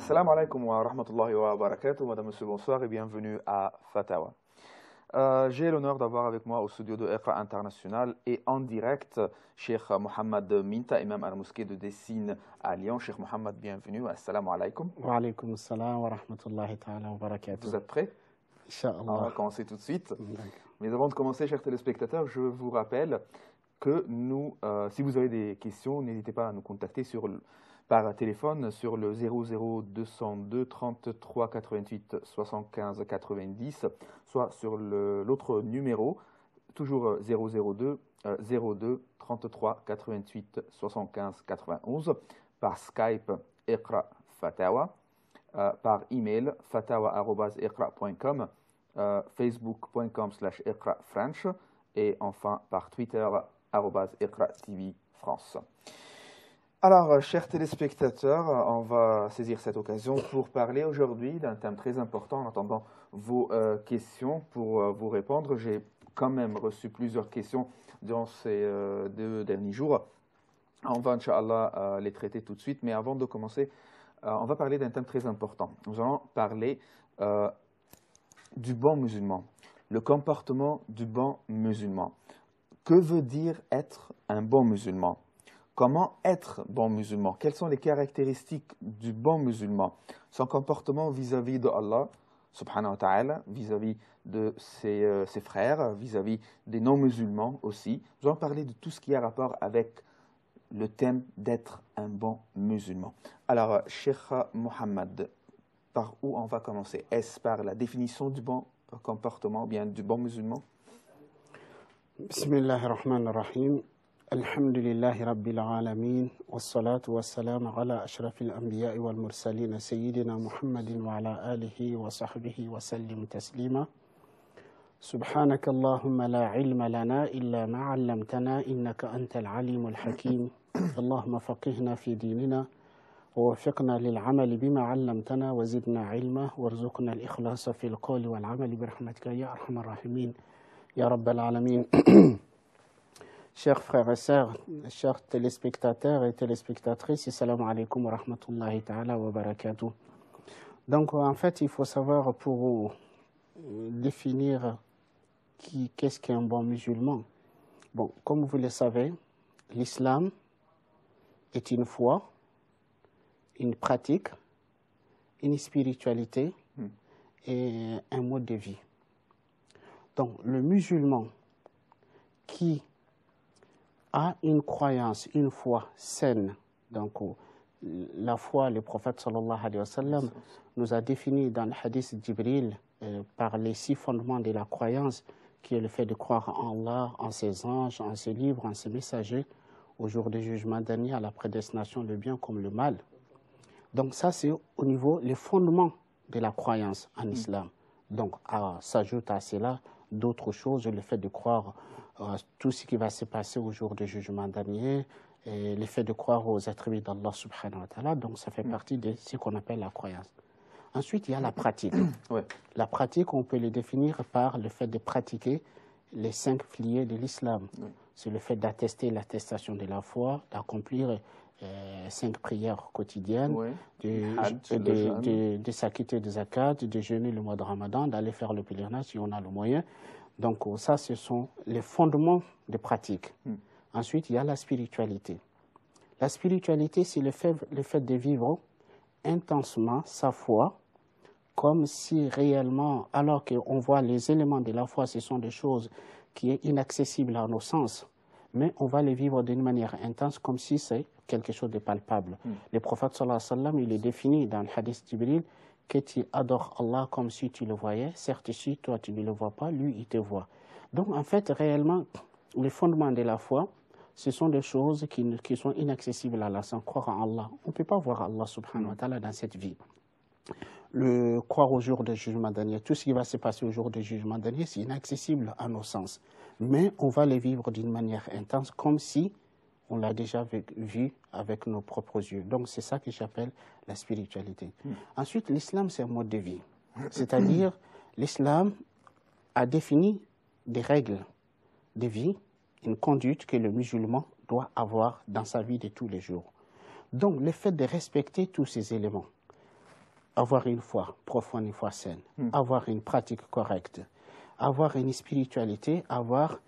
Assalamu alaikum wa rahmatullahi wa barakatuh, madame, monsieur, bonsoir et bienvenue à Fatawa. J'ai l'honneur d'avoir avec moi au studio de Iqra International et en direct Cheikh Mohamed Minta, imam à la mosquée de Dessine à Lyon. Cheikh Mohamed, bienvenue. Assalamu alaikum. Wa alaikum assalam wa rahmatullahi ta'ala wa barakatuh. Vous êtes prêts? Inch'Allah. On va commencer tout de suite. D'accord. Mais avant de commencer, chers téléspectateurs, je vous rappelle que si vous avez des questions, n'hésitez pas à nous contacter par téléphone sur le 00202 33 88 75 90, soit sur l'autre numéro, toujours 002 33 88 75 91, par Skype Iqra Fatawa, par email fatawa@iqra.com, facebook.com/iqrafrench et enfin par Twitter @iqra-tv France. Alors, chers téléspectateurs, on va saisir cette occasion pour parler aujourd'hui d'un thème très important en attendant vos questions pour vous répondre. J'ai quand même reçu plusieurs questions durant ces 2 derniers jours. On va, Inch'Allah, les traiter tout de suite. Mais avant de commencer, on va parler d'un thème très important. Nous allons parler du bon musulman, le comportement du bon musulman. Que veut dire être un bon musulman? Comment être bon musulman? Quelles sont les caractéristiques du bon musulman? Son comportement vis-à-vis de Allah, subhanahu wa ta'ala, vis-à-vis de ses frères, vis-à-vis des non-musulmans aussi. Nous allons parler de tout ce qui a rapport avec le thème d'être un bon musulman. Alors, Cheikh Mohamed, par où on va commencer? Est-ce par la définition du bon comportement, ou bien du bon musulman? Bismillahirrahmanirrahim. Alhamdulillahi Rabbil Alameen. Wassalatu wassalamu ala ashrafil anbiya'i wal mursalin sayyidina Muhammadin wa ala alihi wa sahbihi wa sallim taslima. Subhanaka Allahumma la ilma lana illa ma 'allamtana innaka antal alimul hakim. Allahumma faqihna fi dinina ووفقنا للعمل بما علمتنا وزدنا علما وارزقنا الإخلاص في القول والعمل برحمتك يا أرحم الراحمين يا رب العالمين. Chers frères et sœurs, chers téléspectateurs et téléspectatrices, assalamu alaikum wa rahmatullahi ta'ala wa barakatuh. Donc en fait, il faut savoir pour définir qu'est-ce qu'un bon musulman. Bon, comme vous le savez, l'islam est une foi, une pratique, une spiritualité et un mode de vie. Donc, le musulman qui a une croyance, une foi saine, donc la foi, le prophète sallallahu alayhi wa sallam nous a défini dans le hadith Jibril par les 6 fondements de la croyance, qui est le fait de croire en Allah, en ses anges, en ses livres, en ses messagers, au jour du jugement dernier, à la prédestination, le bien comme le mal. Donc ça, c'est au niveau, les fondements de la croyance en islam. Donc s'ajoute à cela d'autres choses, le fait de croire tout ce qui va se passer au jour du jugement dernier, et le fait de croire aux attributs d'Allah subhanahu wa ta'ala. Donc ça fait partie de ce qu'on appelle la croyance. Ensuite, il y a la pratique. Ouais. La pratique, on peut le définir par le fait de pratiquer les 5 piliers de l'islam. C'est le fait d'attester l'attestation de la foi, d'accomplir 5 prières quotidiennes, de s'acquitter de zakat, de jeûner le mois de Ramadan, d'aller faire le pèlerinage si on a le moyen. Donc ça, ce sont les fondements de pratique. Ensuite, il y a la spiritualité. La spiritualité, c'est le fait de vivre intensement sa foi, comme si réellement, alors qu'on voit les éléments de la foi, ce sont des choses qui sont inaccessibles à nos sens, mais on va les vivre d'une manière intense, comme si c'est quelque chose de palpable. Le prophète sallallahu alayhi wa sallam, il est défini dans le hadith Jibril que tu adores Allah comme si tu le voyais. Certes, si toi tu ne le vois pas, lui il te voit. Donc en fait, réellement, les fondements de la foi, ce sont des choses qui sont inaccessibles à Allah, sans croire en Allah. On ne peut pas voir Allah subhanahu wa ta'ala dans cette vie. Le croire au jour du jugement dernier, tout ce qui va se passer au jour du jugement dernier, c'est inaccessible à nos sens. Mais on va les vivre d'une manière intense, comme si on l'a déjà vu avec nos propres yeux. Donc c'est ça que j'appelle la spiritualité. Ensuite, l'islam, c'est un mode de vie. C'est-à-dire, l'islam a défini des règles de vie, une conduite que le musulman doit avoir dans sa vie de tous les jours. Donc, le fait de respecter tous ces éléments, avoir une foi profonde, une foi saine, avoir une pratique correcte, avoir une spiritualité, avoir,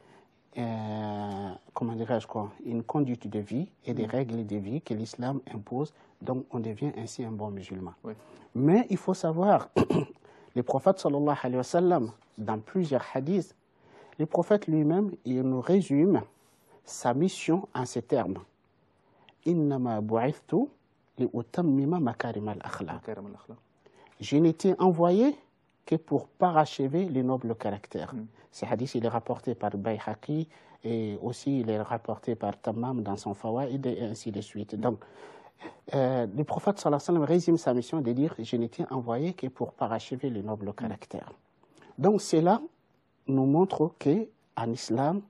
comment dirais-je quoi, une conduite de vie et des règles de vie que l'islam impose, donc on devient ainsi un bon musulman. Oui. Mais il faut savoir, le prophète sallallahu alayhi wa sallam, dans plusieurs hadiths, le prophète lui-même, il nous résume sa mission en ces termes. Innama bu'ithtu li utammima makarim al-akhlaq. Je n'étais envoyé que pour parachever les nobles caractères. Ce hadith, il est rapporté par Bayhaqi et aussi il est rapporté par Tammam dans son Fawaïd et ainsi de suite. Donc, le prophète sallallahu alayhi wa sallam résume sa mission de dire « Je n'étais envoyé que pour parachever les nobles caractères ». Donc, cela nous montre qu'en islam,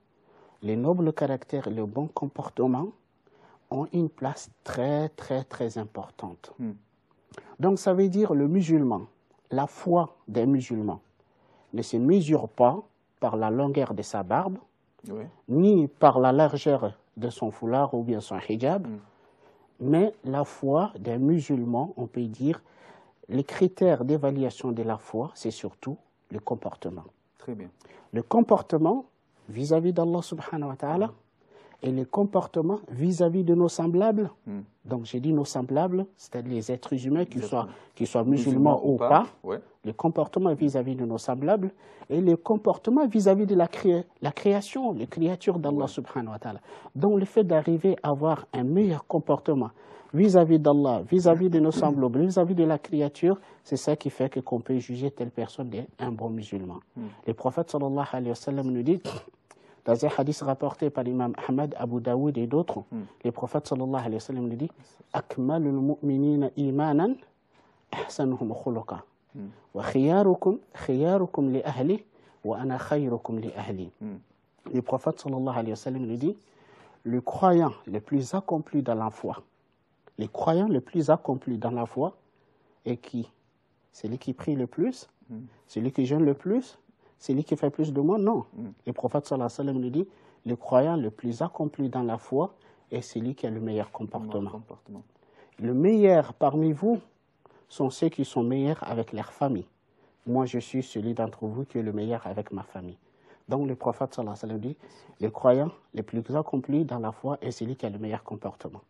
les nobles caractères et le bon comportement ont une place très, très, très importante. Donc, ça veut dire le musulman, la foi des musulmans ne se mesure pas par la longueur de sa barbe, ni par la largeur de son foulard ou bien son hijab, mais la foi des musulmans, on peut dire, les critères d'évaluation de la foi, c'est surtout le comportement. Très bien. Le comportement vis-à-vis d'Allah subhanahu wa ta'ala et le comportement vis-à-vis de nos semblables. Donc j'ai dit nos semblables, c'est-à-dire les êtres humains, qu'ils soient musulmans ou pas. Ouais. Le comportement vis-à-vis de nos semblables et le comportement vis-à-vis de la création, les créatures d'Allah subhanahu wa ta'ala. Donc le fait d'arriver à avoir un meilleur comportement vis-à-vis d'Allah, vis-à-vis de nos semblables, vis-à-vis de la créature, c'est ça qui fait qu'on peut juger telle personne un bon musulman. Le prophète sallallahu alayhi wa sallam nous dit, dans un hadith rapporté par l'imam Ahmad, Abu Daoud et d'autres, le prophète sallallahu alayhi wa sallam nous dit « Akmalul mu'minina imanan, ahsanuhum khuluqa, wa khiyarukum li ahli, wa ana khayrukum li ahli » Le prophète sallallahu alayhi wa sallam nous dit « Le croyant le plus accompli dans la foi, les croyants le plus accompli dans la foi est qui? Celui qui prie le plus, celui qui jeûne le plus, celui qui fait plus de moi? Non. Le prophète sallallahu alayhi wa sallam nous dit, le croyant le plus accompli dans la foi est celui qui a le meilleur comportement. Le meilleur parmi vous sont ceux qui sont meilleurs avec leur famille. Moi, je suis celui d'entre vous qui est le meilleur avec ma famille. Donc, le prophète sallallahu alayhi wa sallam dit, le croyant le plus accompli dans la foi est celui qui a le meilleur comportement.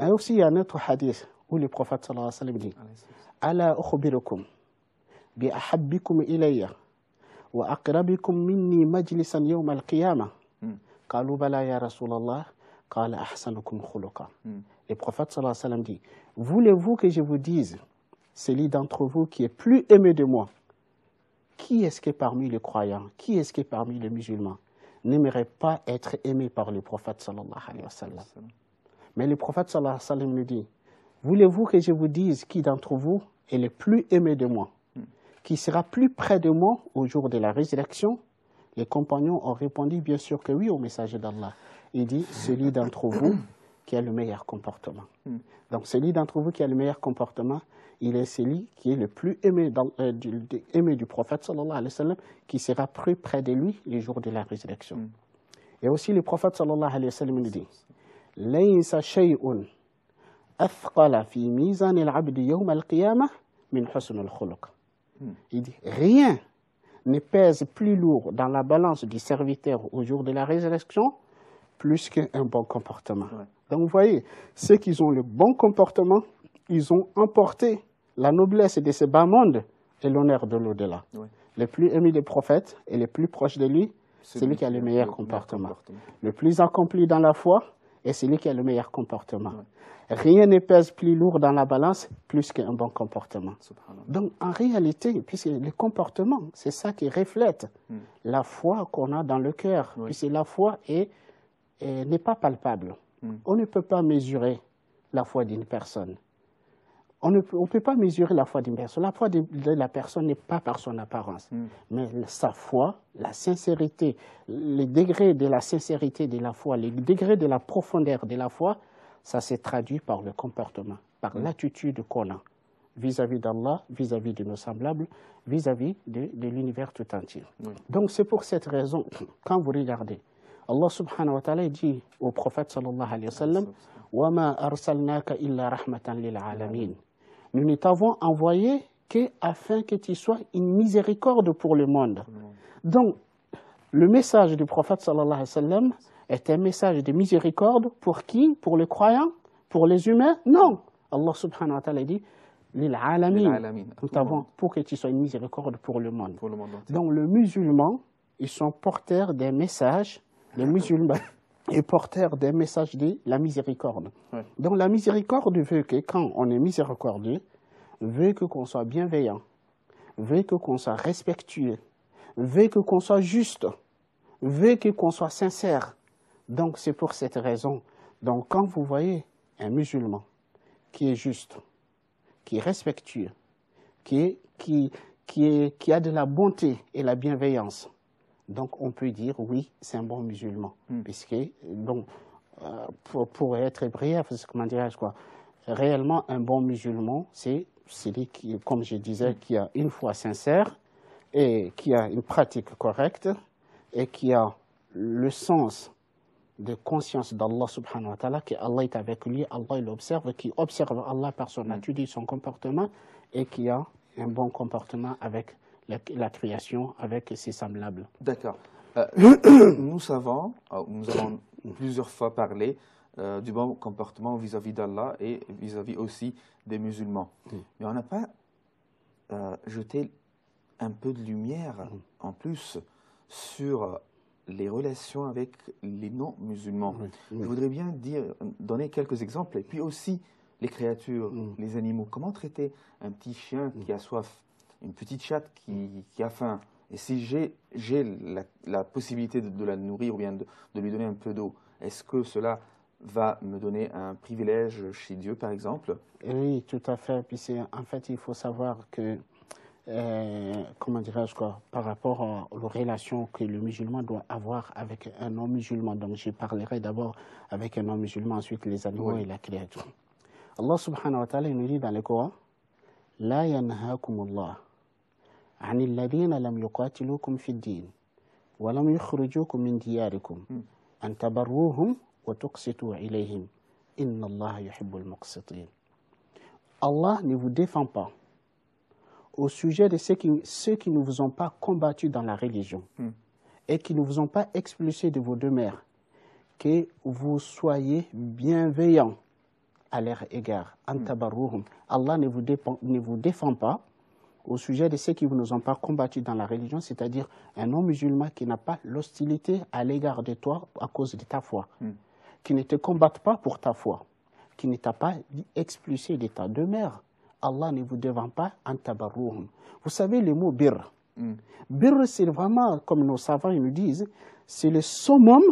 Et aussi, il y a un autre hadith où le prophète sallallahu alayhi wa sallam dit, Ala ukhbirukum bi ahabbikum ilayya وأقربكم مني مجلسا يوم القيامة قالوا بلى يا رسول الله قال أحسنكم خلقا. Le prophète sallallahu alayhi wa sallam dit, voulez-vous que je vous dise celui d'entre vous qui est plus aimé de moi? Qui est-ce qui est parmi les croyants? Qui est-ce qui est parmi les musulmans n'aimerait pas être aimé par le prophète sallallahu alayhi wa sallam? Mais le prophète sallallahu alayhi wa sallam nous dit, voulez-vous que je vous dise qui d'entre vous est le plus aimé de moi? Qui sera plus près de moi au jour de la résurrection? Les compagnons ont répondu bien sûr que oui au messager d'Allah. Il dit, celui d'entre vous qui a le meilleur comportement. Donc celui d'entre vous qui a le meilleur comportement, il est celui qui est le plus aimé, aimé du prophète sallallahu alayhi wa sallam, qui sera plus près de lui le jour de la résurrection. Et aussi le prophète sallallahu alayhi wa sallam nous dit, laysa shay'un athqala fi mizan al-'abdi yawm al-qiyamah min husn al-khuluq. Il dit, rien ne pèse plus lourd dans la balance du serviteur au jour de la résurrection plus qu'un bon comportement. Donc vous voyez, ceux qui ont le bon comportement, ils ont emporté la noblesse de ce bas monde et l'honneur de l'au-delà. Le plus aimé des prophètes et le plus proche de lui, c'est celui qui a le meilleur comportement. Le plus accompli dans la foi est celui qui a le meilleur comportement. Rien ne pèse plus lourd dans la balance plus qu'un bon comportement. Donc, en réalité, puisque le comportement, c'est ça qui reflète la foi qu'on a dans le cœur. Puisque la foi n'est pas palpable. On ne peut pas mesurer la foi d'une personne. On ne peut pas mesurer la foi d'une personne. La foi de la personne n'est pas par son apparence. Mais sa foi, la sincérité, le degré de la sincérité de la foi, le degré de la profondeur de la foi, ça s'est traduit par le comportement, par l'attitude qu'on a vis-à-vis d'Allah, vis-à-vis de nos semblables, vis-à-vis de l'univers tout entier. Donc c'est pour cette raison, quand vous regardez, Allah subhanahu wa ta'ala dit au prophète sallallahu alayhi wa sallam, « Wa ma arsalnaka illa rahmatan lil alamin » Nous ne t'avons envoyé qu'afin que tu sois une miséricorde pour le monde. Donc, le message du prophète sallallahu alayhi wa sallam est un message de miséricorde pour qui? Pour les croyants? Pour les humains? Non. Allah subhanahu wa ta'ala dit Lil alamin. Nous t'avons pour que tu sois une miséricorde pour le monde. Donc, les musulmans, ils sont porteurs des messages, les musulmans et porteurs des messages de la miséricorde. Ouais. Donc la miséricorde veut que quand on est miséricordieux, veut que qu'on soit bienveillant, veut que qu'on soit respectueux, veut que qu'on soit juste, veut que qu'on soit sincère. Donc c'est pour cette raison. Donc quand vous voyez un musulman qui est juste, qui est respectueux, qui a de la bonté et la bienveillance, donc on peut dire oui, c'est un bon musulman. Puisque, donc, pour être bref, comment dirais-je quoi, réellement un bon musulman, c'est celui qui, comme je disais, qui a une foi sincère et qui a une pratique correcte et qui a le sens de conscience d'Allah subhanahu wa ta'ala, que Allah est avec lui, Allah il observe, qui observe Allah par son attitude et son comportement et qui a un bon comportement avec la création, avec ses semblables. D'accord. Nous avons plusieurs fois parlé du bon comportement vis-à-vis d'Allah et vis-à-vis aussi des musulmans. Mais on n'a pas jeté un peu de lumière en plus sur les relations avec les non-musulmans. Je voudrais bien donner quelques exemples et puis aussi les créatures, les animaux. Comment traiter un petit chien qui a soif, une petite chatte qui a faim? Et si j'ai la possibilité de la nourrir ou bien de lui donner un peu d'eau, est-ce que cela va me donner un privilège chez Dieu, par exemple? Oui, tout à fait. Puis en fait, il faut savoir que, comment dirais-je quoi, par rapport aux relations que le musulman doit avoir avec un non-musulman. Donc, je parlerai d'abord avec un non-musulman, ensuite les animaux et la créature. Allah subhanahu wa ta'ala nous dit dans le Coran, La yanhaakumullah عن الذين لم يقاتلوكم في الدين ولم يخرجوكم من دياركم أن تبروهم وتقسطوا إليهم إن الله يحب المقسطين. Allah ne vous défend pas au sujet de ceux qui ne vous ont pas combattu dans la religion et qui ne vous ont pas expulsé de vos demeures, que vous soyez bienveillants à leur égard. Allah ne vous défend pas au sujet de ceux qui ne vous ont pas combattu dans la religion, c'est-à-dire un non-musulman qui n'a pas l'hostilité à l'égard de toi à cause de ta foi, qui ne te combatte pas pour ta foi, qui ne t'a pas expulsé de ta demeure. Allah ne vous défend pas en tabarruhum. Vous savez le mot birr. Birr, c'est vraiment, comme nos savants nous disent, c'est le summum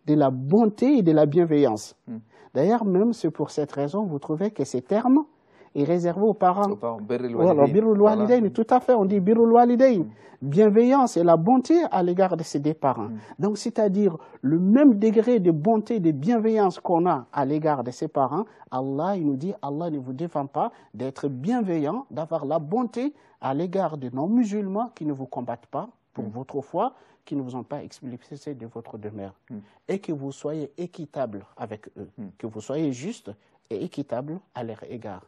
de la bonté et de la bienveillance. D'ailleurs, même c'est pour cette raison, vous trouvez que ces termes est réservé aux parents. Voilà, birrul walidayn, tout à fait, on dit birrul walidayn. Bienveillance et la bonté à l'égard de ses deux parents. Donc, c'est-à-dire le même degré de bonté et de bienveillance qu'on a à l'égard de ses parents, Allah, il nous dit, Allah ne vous défend pas d'être bienveillant, d'avoir la bonté à l'égard de non-musulmans qui ne vous combattent pas pour votre foi, qui ne vous ont pas expulsé de votre demeure. Et que vous soyez équitable avec eux, que vous soyez juste et équitable à leur égard.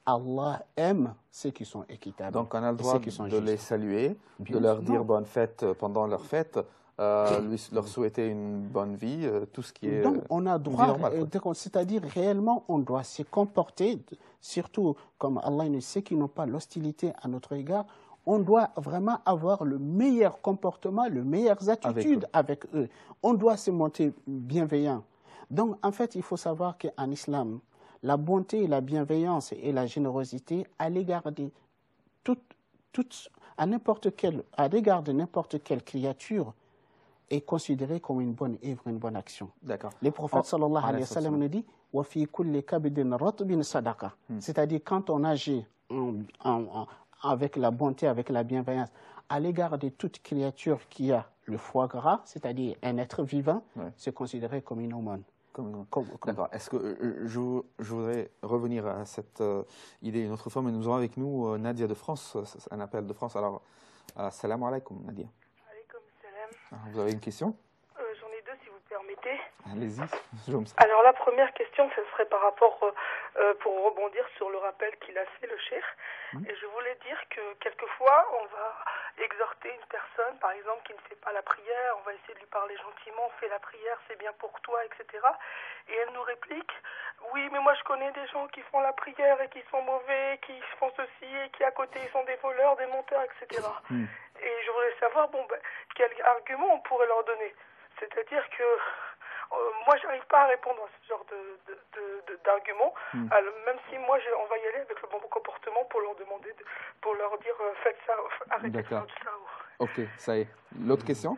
Allah aime ceux qui sont équitables. Donc on a le droit de les saluer, de leur dire bonne fête pendant leur fête, leur souhaiter une bonne vie, tout ce qui est donc on a droit, c'est-à-dire réellement on doit se comporter, surtout comme Allah ne sait qu'ils n'ont pas l'hostilité à notre égard, on doit vraiment avoir le meilleur comportement, les meilleures attitudes avec eux. On doit se montrer bienveillant. Donc en fait il faut savoir qu'en islam, la bonté, la bienveillance et la générosité à l'égard de à l'égard de n'importe quelle créature est considérée comme une bonne œuvre, une bonne action. D'accord. Le prophète sallallahu alayhi wa sallam nous dit wa fi kulli kabidin ratbin sadaqa. C'est-à-dire quand on agit avec la bonté, avec la bienveillance à l'égard de toute créature qui a le foie gras, c'est-à-dire un être vivant, c'est considéré comme une aumône. D'accord. Est-ce que je voudrais revenir à cette idée une autre fois, mais nous avons avec nous Nadia de France, un appel de France. Alors, salam alaikum Nadia. Alaikum salam. Vous avez une question? J'en ai deux si vous permettez. Allez-y. Alors la première question, ce serait par rapport, pour rebondir sur le rappel qu'il a fait, le cheikh. Et je voulais dire que quelquefois, on va exhorter une personne, par exemple, qui ne fait pas la prière, on va essayer de lui parler gentiment, fais la prière, c'est bien pour toi, etc. Et elle nous réplique, oui, mais moi je connais des gens qui font la prière et qui sont mauvais, qui font ceci et qui à côté ils sont des voleurs, des menteurs, etc. Et je voulais savoir, quel argument on pourrait leur donner. C'est-à-dire que moi, j'arrive pas à répondre à ce genre d'argument, même si moi, on va y aller avec le bon comportement pour leur demander, pour leur dire faites ça, arrêtez de faire ça. Ok, ça y est. L'autre question?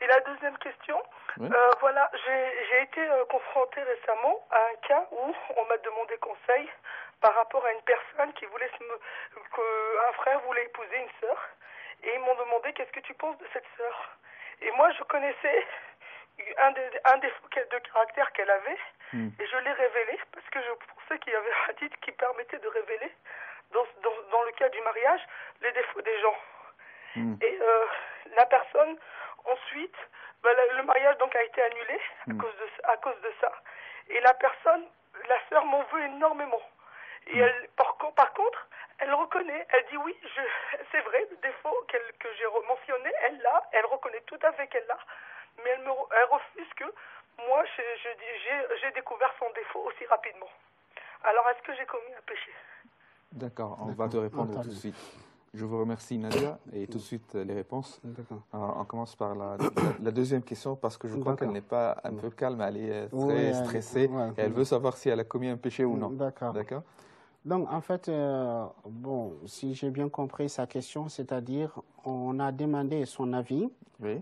Et la deuxième question, voilà, j'ai été confrontée récemment à un cas où on m'a demandé conseil par rapport à une personne qui voulait un frère voulait épouser une sœur, et ils m'ont demandé qu'est-ce que tu penses de cette sœur. Et moi, je connaissais un des de caractère qu'elle avait, et je l'ai révélé parce que je pensais qu'il y avait un hadith qui permettait de révéler dans le cas du mariage les défauts des gens. Et la personne ensuite, le mariage donc a été annulé à cause de ça, et la sœur m'en veut énormément, et elle, par contre, elle reconnaît, elle dit oui, c'est vrai, le défaut que j'ai mentionné, elle reconnaît tout à fait qu'elle l'a, mais elle refuse que moi, j'ai découvert son défaut aussi rapidement. Alors, est-ce que j'ai commis un péché? D'accord, on va te répondre tout de suite. Je vous remercie, Nadia, et tout de suite les réponses. On commence par la deuxième question, parce que je crois qu'elle n'est pas un peu calme, elle est très stressée, et elle veut savoir si elle a commis un péché ou non. D'accord. Donc, en fait, si j'ai bien compris sa question, c'est-à-dire, on a demandé son avis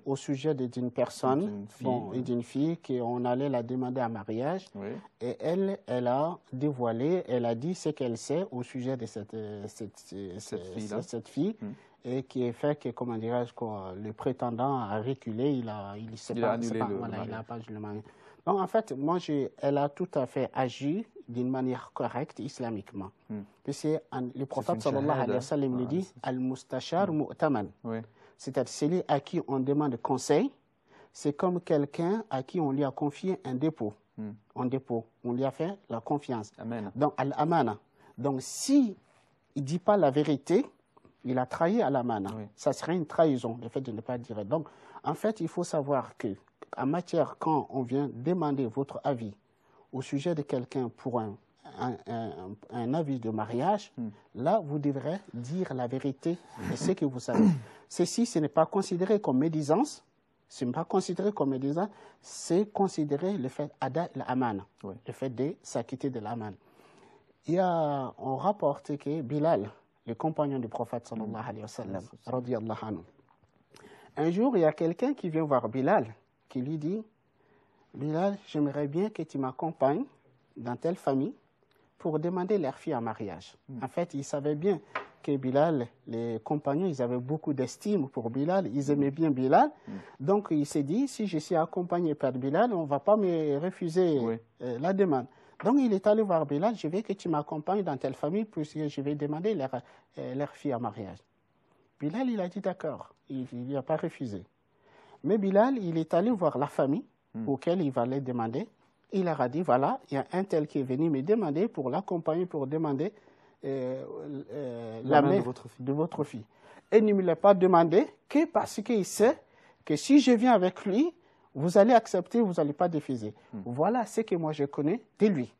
au sujet d'une personne et d'une fille qu'on allait la demander en mariage. Et elle a dévoilé, elle a dit ce qu'elle sait au sujet de cette fille. Et qui est fait que, comment dirais-je, le prétendant a reculé, il a annulé le mariage. Donc, en fait, elle a tout à fait agi d'une manière correcte islamiquement. Le prophète sallallahu alayhi wa sallam lui dit « Al-Mustashar mu'taman ». C'est-à-dire celui à qui on demande conseil, c'est comme quelqu'un à qui on lui a confié un dépôt. On lui a fait la confiance. Donc, al-amana. Donc, si il ne dit pas la vérité, il a trahi al-amana. Ça serait une trahison, le fait de ne pas dire. Donc, en fait, il faut savoir que en matière, quand on vient demander votre avis au sujet de quelqu'un pour un avis de mariage, là, vous devrez dire la vérité de ce que vous savez. Ceci, ce n'est pas considéré comme médisance, c'est considéré le fait ada l'amana, le fait de s'acquitter de l'amana. On rapporte que Bilal, le compagnon du prophète sallallahu alayhi wa sallam, radiyallahu anhu, un jour, il y a quelqu'un qui vient voir Bilal, qui lui dit « Bilal, j'aimerais bien que tu m'accompagnes dans telle famille pour demander leur fille en mariage. » En fait, il savait bien que Bilal, les compagnons, ils avaient beaucoup d'estime pour Bilal, ils aimaient bien Bilal. Donc, il s'est dit, si je suis accompagné par Bilal, on ne va pas me refuser la demande. Donc, il est allé voir Bilal, je veux que tu m'accompagnes dans telle famille puisque je vais demander leur fille en mariage. Bilal, il a dit d'accord, il n'y a pas refusé. Mais Bilal, il est allé voir la famille auquel il va les demander. Il leur a dit, voilà, il y a un tel qui est venu me demander pour l'accompagner, pour demander la main de votre fille. Et il ne me l'a pas demandé que parce qu'il sait que si je viens avec lui, vous allez accepter, vous n'allez pas refuser. Voilà ce que moi je connais de lui.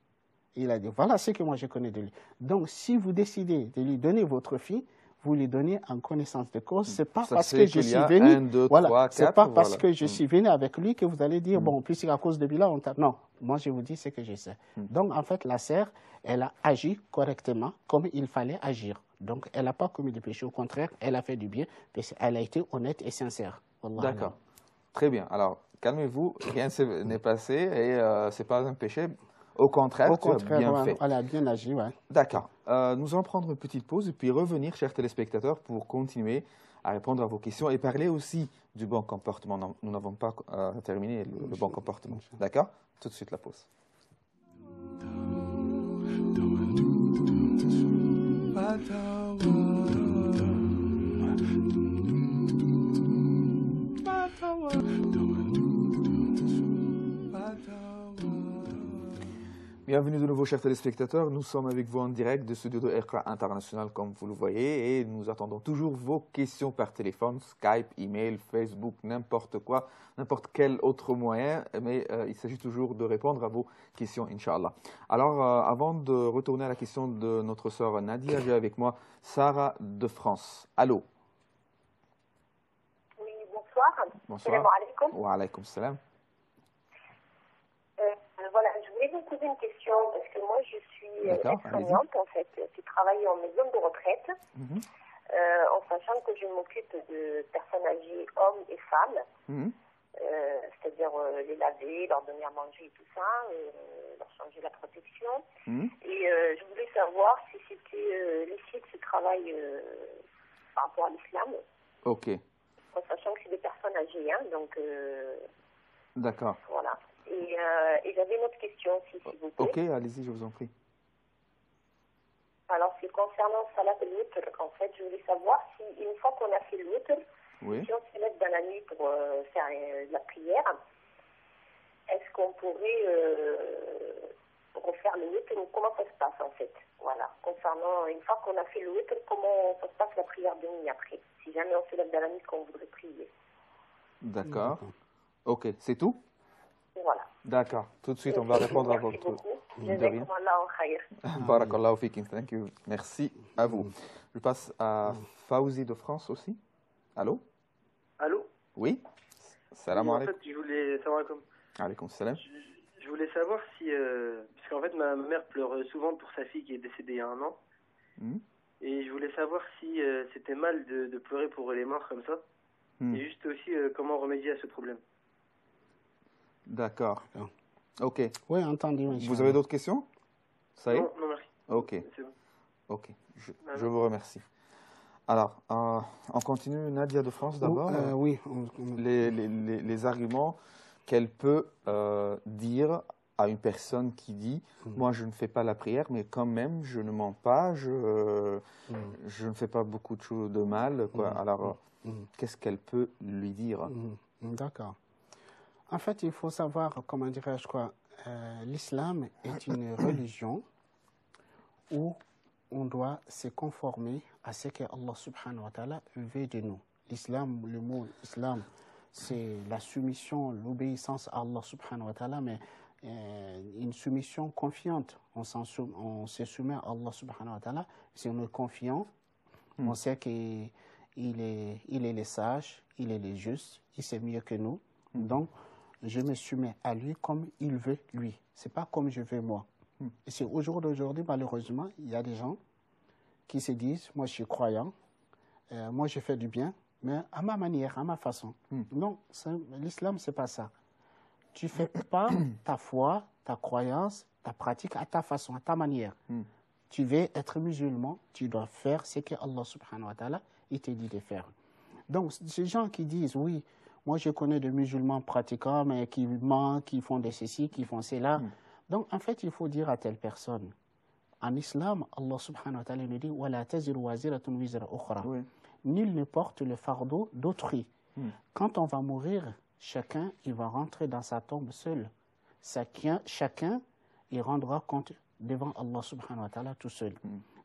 Il a dit, voilà ce que moi je connais de lui. Donc, si vous décidez de lui donner votre fille, vous lui donnez en connaissance de cause. C'est pas parce que je suis venu. C'est pas parce que je suis venu avec lui que vous allez dire bon, puisque à cause de Bilal, on tape. Non, moi je vous dis ce que je sais. Donc en fait, la sœur, elle a agi correctement comme il fallait agir. Donc elle n'a pas commis de péché. Au contraire, elle a fait du bien parce qu'elle a été honnête et sincère. D'accord. Très bien. Alors calmez-vous. Rien n'est passé et c'est pas un péché. Au contraire, tu as bien fait. Elle a bien agi, D'accord. Nous allons prendre une petite pause et puis revenir, chers téléspectateurs, pour continuer à répondre à vos questions et parler aussi du bon comportement. Non, nous n'avons pas terminé le bon comportement. D'accord? Tout de suite la pause. Bienvenue de nouveau, chers téléspectateurs. Nous sommes avec vous en direct de Studio de Iqra International, comme vous le voyez, et nous attendons toujours vos questions par téléphone, Skype, email, Facebook, n'importe quoi, n'importe quel autre moyen, mais il s'agit toujours de répondre à vos questions, Inch'Allah. Alors, avant de retourner à la question de notre sœur Nadia, j'ai avec moi Sarah de France. Allô? Oui, bonsoir. Bonsoir. Salam alaikum. Wa alaykoum salam. Voilà, je voulais vous poser une question parce que moi je suis aide-soignante en fait, qui travaille en maison de retraite, en sachant que je m'occupe de personnes âgées, hommes et femmes, c'est-à-dire les laver, leur donner à manger et tout ça, leur changer la protection. Et je voulais savoir si c'était licite ce travail par rapport à l'islam. Ok. En sachant que c'est des personnes âgées, hein, donc. D'accord. Voilà. Et j'avais une autre question aussi, s'il vous plaît. Ok, allez-y, je vous en prie. Alors, c'est concernant Salat al-Witr. En fait, je voulais savoir si, une fois qu'on a fait le Witr, si on se met dans la nuit pour faire la prière, est-ce qu'on pourrait refaire le Witr ou comment ça se passe, en fait? Voilà. Concernant, une fois qu'on a fait le Witr, comment ça se passe la prière de nuit après? Si jamais on se lève dans la nuit qu'on voudrait prier. D'accord. Ok, c'est tout? Voilà. D'accord. Tout de suite, on va répondre à votre... Merci beaucoup. Barakallahu fikin. Thank you. Merci à vous. Je passe à Fawzi de France aussi. Allô? Allô? Oui? Salam alaikum. En fait, je voulais... Salam alaikum. Alaikum salam. Je voulais savoir si... puisqu'en fait, ma mère pleure souvent pour sa fille qui est décédée il y a 1 an. Et je voulais savoir si c'était mal de pleurer pour les morts comme ça. Et juste aussi comment remédier à ce problème. D'accord. Ok. Oui, entendu. Vous avez d'autres questions? Ça y est? Non, merci. Ok. C'est bon. Ok. Je vous remercie. Alors, on continue. Nadia de France d'abord. Oui. Les arguments qu'elle peut dire à une personne qui dit moi je ne fais pas la prière mais quand même je ne mens pas, je ne fais pas beaucoup de choses de mal quoi. Alors qu'est-ce qu'elle peut lui dire? D'accord. En fait, il faut savoir, comment dirais-je quoi, l'islam est une religion où on doit se conformer à ce que Allah subhanahu wa ta'ala veut de nous. L'islam, le mot islam, c'est la soumission, l'obéissance à Allah subhanahu wa ta'ala, mais une soumission confiante. On se soumet à Allah subhanahu wa ta'ala. Si on est confiant, on sait qu'il est le sage, il est le juste, il sait mieux que nous. Donc, je me soumets à lui comme il veut lui. Ce n'est pas comme je veux moi. Et c'est au jour d'aujourd'hui, malheureusement, il y a des gens qui se disent, moi je suis croyant, moi je fais du bien, mais à ma manière, à ma façon. Non, l'islam, ce n'est pas ça. Tu ne fais pas ta foi, ta croyance, ta pratique à ta façon, à ta manière. Tu veux être musulman, tu dois faire ce que Allah subhanahu wa ta'ala il te dit de faire. Donc, ces gens qui disent, oui, moi je connais des musulmans pratiquants, mais qui mentent, qui font des ceci, qui font cela. Donc, en fait, il faut dire à telle personne, en islam, Allah subhanahu wa ta'ala nous dit, وَلَا تَزِرُ وَازِرَةٌ وِزْرَ أُخْرَى. Nul ne porte le fardeau d'autrui. Quand on va mourir, chacun, il va rentrer dans sa tombe seul. Chacun, il rendra compte devant Allah subhanahu wa ta'ala tout seul.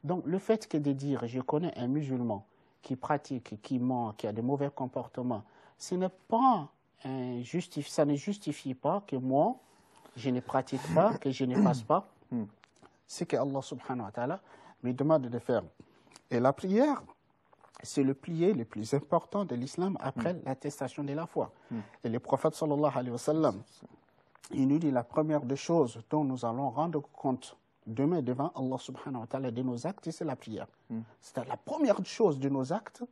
Donc, le fait que de dire, je connais un musulman qui pratique, qui ment, qui a de mauvais comportements, ce n'est pas ça ne justifie pas que moi, je ne pratique pas, que je ne fasse pas ce que Allah subhanahu wa ta'ala me demande de faire. Et la prière, c'est le pilier le plus important de l'islam après l'attestation de la foi. Et le prophète sallallahu alayhi wa sallam, il nous dit la première des choses dont nous allons rendre compte demain devant Allah subhanahu wa ta'ala de nos actes, c'est la prière. C'est la première chose de nos actes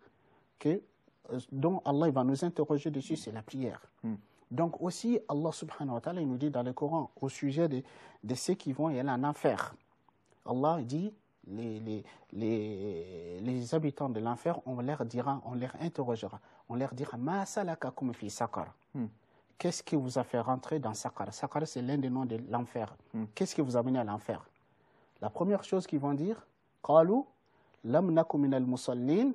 dont Allah va nous interroger dessus, c'est la prière. Donc aussi, Allah subhanahu wa ta'ala il nous dit dans le Coran au sujet de ceux qui vont y aller en enfer. Allah dit, les habitants de l'enfer, on leur interrogera, on leur dira, Ma salakakum fi saqar. Qu'est-ce qui vous a fait rentrer dans Saqar? Saqar, c'est l'un des noms de l'enfer. Qu'est-ce qui vous a amené à l'enfer? La première chose qu'ils vont dire, Qalu lam naku min al-musallin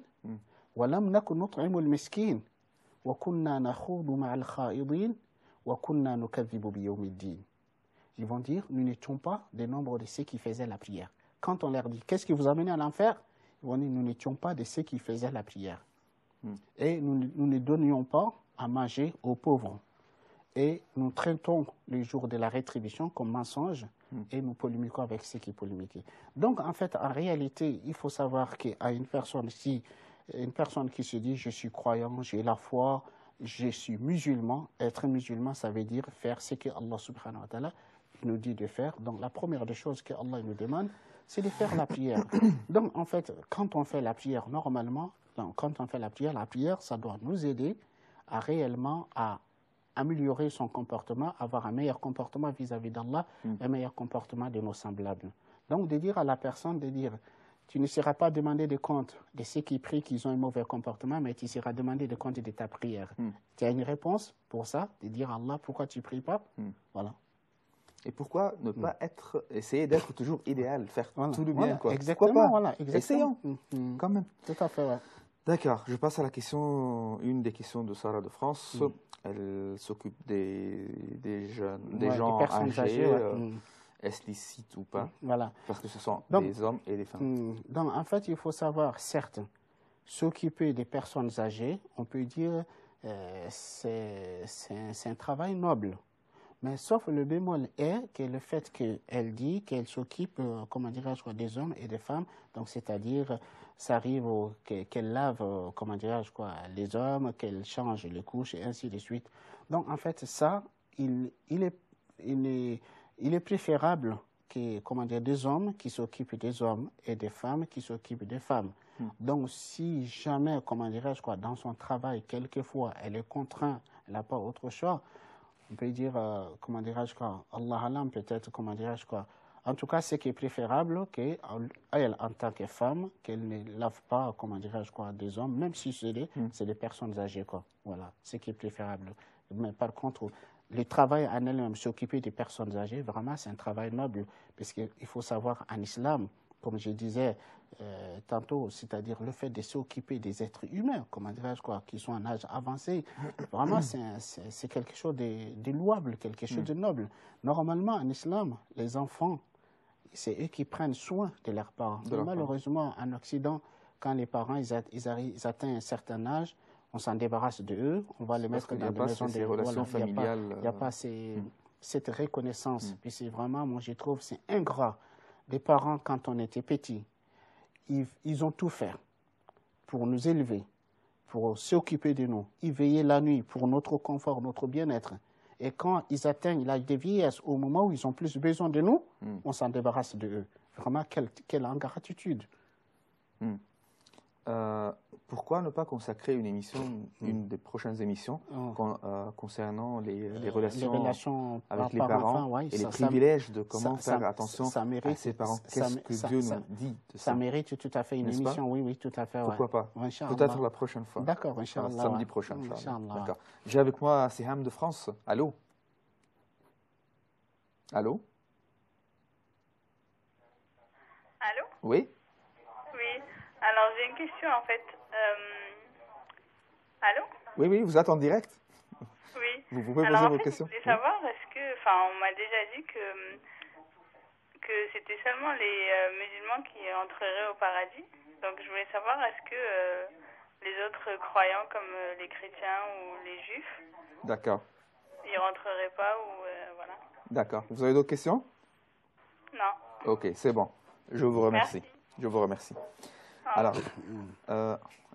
wa lam naku nut'imu al-miskin wa kunna nakhudu ma'a al-kha'idin wa kunna nukadhibu bi yawmiddin. Ils vont dire, nous n'étions pas des nombres de ceux qui faisaient la prière. Quand on leur dit, qu'est-ce qui vous a mené à l'enfer? Ils vont dire, nous n'étions pas de ceux qui faisaient la prière. Et nous ne donnions pas à manger aux pauvres. Et nous traitons le jour de la rétribution comme mensonge et nous polémiquons avec ceux qui polémiquent. Donc, en fait, en réalité, il faut savoir qu'à une personne, si une personne qui se dit, je suis croyant, j'ai la foi, je suis musulman, être musulman, ça veut dire faire ce que Allah subhanahu wa ta'ala nous dit de faire. Donc, la première des choses que Allah nous demande, c'est de faire la prière. Donc, en fait, quand on fait la prière, normalement, quand on fait la prière, ça doit nous aider à réellement à améliorer son comportement, avoir un meilleur comportement vis-à-vis d'Allah, un meilleur comportement de nos semblables. Donc, de dire à la personne, de dire, tu ne seras pas demandé de compte de ceux qui prient qu'ils ont un mauvais comportement, mais tu seras demandé de compte de ta prière. Tu as une réponse pour ça, de dire à Allah, pourquoi tu ne pries pas? Voilà. Et pourquoi ne pas essayer d'être toujours idéal, faire tout le bien, quoi. Exactement, Pourquoi pas? voilà, exactement. Essayons, quand même. Tout à fait, ouais. D'accord, je passe à la question, une des questions de Sarah de France. Elle s'occupe des jeunes, des gens âgés, est-ce licite ou pas? Voilà. Parce que ce sont des hommes et des femmes. Donc, en fait, il faut savoir, certes, s'occuper des personnes âgées, on peut dire c'est un travail noble. Mais sauf le bémol est que le fait qu'elle dit qu'elle s'occupe, comment dirais-je, des hommes et des femmes, donc c'est-à-dire, ça arrive qu'elle lave, comment dirais-je, les hommes, qu'elle change les couches et ainsi de suite. Donc en fait, ça, il est préférable que, comment dire, des hommes qui s'occupent des hommes et des femmes qui s'occupent des femmes. Donc si jamais, comment dirais-je, dans son travail, quelquefois, elle est contrainte, elle n'a pas autre choix, on peut dire, comment dirais-je, Allah alam peut-être, comment dirais-je, En tout cas, ce qui est préférable, qu'elle, en tant que femme, qu'elle ne lave pas, comment dirais-je, des hommes, même si c'est des personnes âgées, quoi. Voilà, ce qui est préférable. Mais par contre, le travail en elle-même, s'occuper des personnes âgées, vraiment, c'est un travail noble, parce qu'il faut savoir, en islam, comme je disais tantôt, c'est-à-dire le fait de s'occuper des êtres humains, comment dirais-je, qui sont en âge avancé, vraiment c'est quelque chose de louable, quelque chose de noble. Normalement, en islam, les enfants, c'est eux qui prennent soin de leurs parents. Malheureusement, en Occident, quand les parents ils atteignent un certain âge, on s'en débarrasse de eux, on va les mettre dans des maisons de relations familiales. Il n'y a pas cette reconnaissance. Puis c'est vraiment, moi je trouve, c'est ingrat. Les parents, quand on était petits, ils ont tout fait pour nous élever, pour s'occuper de nous. Ils veillaient la nuit pour notre confort, notre bien-être. Et quand ils atteignent l'âge de vieillesse, au moment où ils ont plus besoin de nous, on s'en débarrasse de eux. Vraiment, quelle ingratitude. Pourquoi ne pas consacrer une émission, une des prochaines émissions, concernant les relations avec les parents et les privilèges de comment faire attention à ses parents? Qu'est-ce que Dieu nous dit de ça? Ça mérite tout à fait une émission, oui, tout à fait. Pourquoi pas? Peut-être la prochaine fois. D'accord, Inch'Allah. Samedi prochain, Inch'Allah. D'accord. J'ai avec moi Siham de France. Allô? Allô? Allô? Oui? Alors, j'ai une question, en fait. Allô? Oui, vous êtes en direct. Oui. Vous pouvez poser vos questions. Je voulais savoir, est-ce que... Enfin, on m'a déjà dit que c'était seulement les musulmans qui entreraient au paradis. Donc, je voulais savoir, est-ce que les autres croyants, comme les chrétiens ou les juifs... D'accord. Ils rentreraient pas ou... voilà. D'accord. Vous avez d'autres questions? Non. Ok, c'est bon. Je vous remercie. Merci. Je vous remercie. Alors,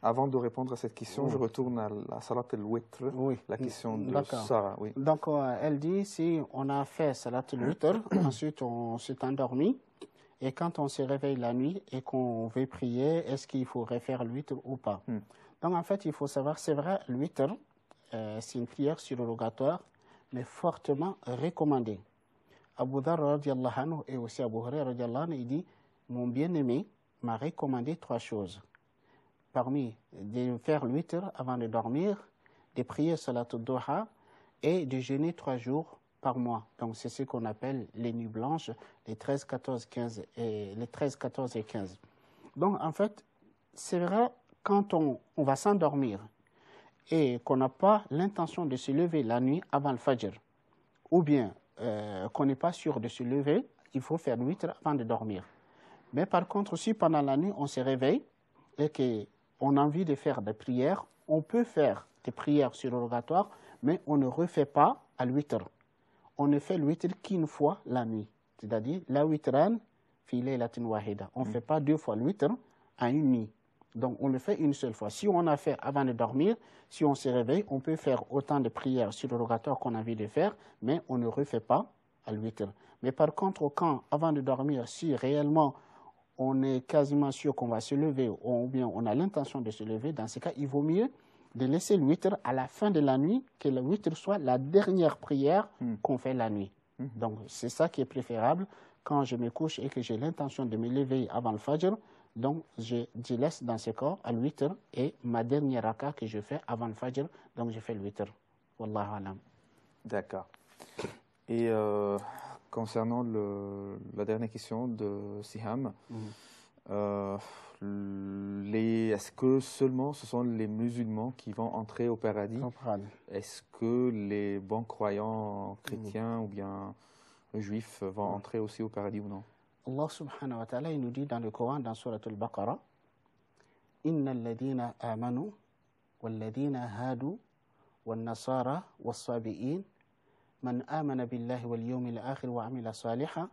avant de répondre à cette question, je retourne à la salat al-witr, la question de Sarah. Oui. Donc, elle dit, si on a fait salat al-witr, ensuite on s'est endormi, et quand on se réveille la nuit et qu'on veut prier, est-ce qu'il faut refaire l'witr ou pas? Donc, en fait, il faut savoir, c'est vrai, l'witr, c'est une prière surrogatoire, mais fortement recommandée. Abu Dharr radiallahu anhu et aussi Abu Hurairah radiallahu anhu, il dit, mon bien-aimé m'a recommandé 3 choses. Parmi de faire l'witr avant de dormir, de prier salat al-duha et de jeûner 3 jours par mois. Donc c'est ce qu'on appelle les nuits blanches, les 13, 14, 15 et les 13, 14 et 15. Donc en fait, c'est vrai, quand on va s'endormir et qu'on n'a pas l'intention de se lever la nuit avant le fajr, ou bien qu'on n'est pas sûr de se lever, il faut faire le witr avant de dormir. Mais par contre, si pendant la nuit, on se réveille et qu'on a envie de faire des prières, on peut faire des prières surrogatoires, mais on ne refait pas al witr. On ne fait le witr qu'une fois la nuit. C'est-à-dire, la witran fi laylatin wahida. On ne fait pas 2 fois le witr à une nuit. Donc, on le fait une seule fois. Si on a fait avant de dormir, si on se réveille, on peut faire autant de prières surrogatoires qu'on a envie de faire, mais on ne refait pas al witr. Mais par contre, quand, avant de dormir, si réellement on est quasiment sûr qu'on va se lever, ou bien on a l'intention de se lever, dans ce cas, il vaut mieux de laisser le witr à la fin de la nuit, que le witr soit la dernière prière qu'on fait la nuit. Donc, c'est ça qui est préférable. Quand je me couche et que j'ai l'intention de me lever avant le fajr, donc je laisse dans ce cas le witr et ma dernière raka que je fais avant le fajr, donc je fais le witr. Wallahu alam. D'accord. Et concernant la dernière question de Siham, est-ce que seulement ce sont les musulmans qui vont entrer au paradis? Est-ce que les bons croyants chrétiens ou bien juifs vont entrer aussi au paradis ou non? Allah subhanahu wa ta'ala, il nous dit dans le Coran, dans Surah Al-Baqarah, Inna alladhina amanu, walladhina hadu, wal-nasara, wal-sabi'in, man amana billahi wal-yawmil akhir wa amila saliha,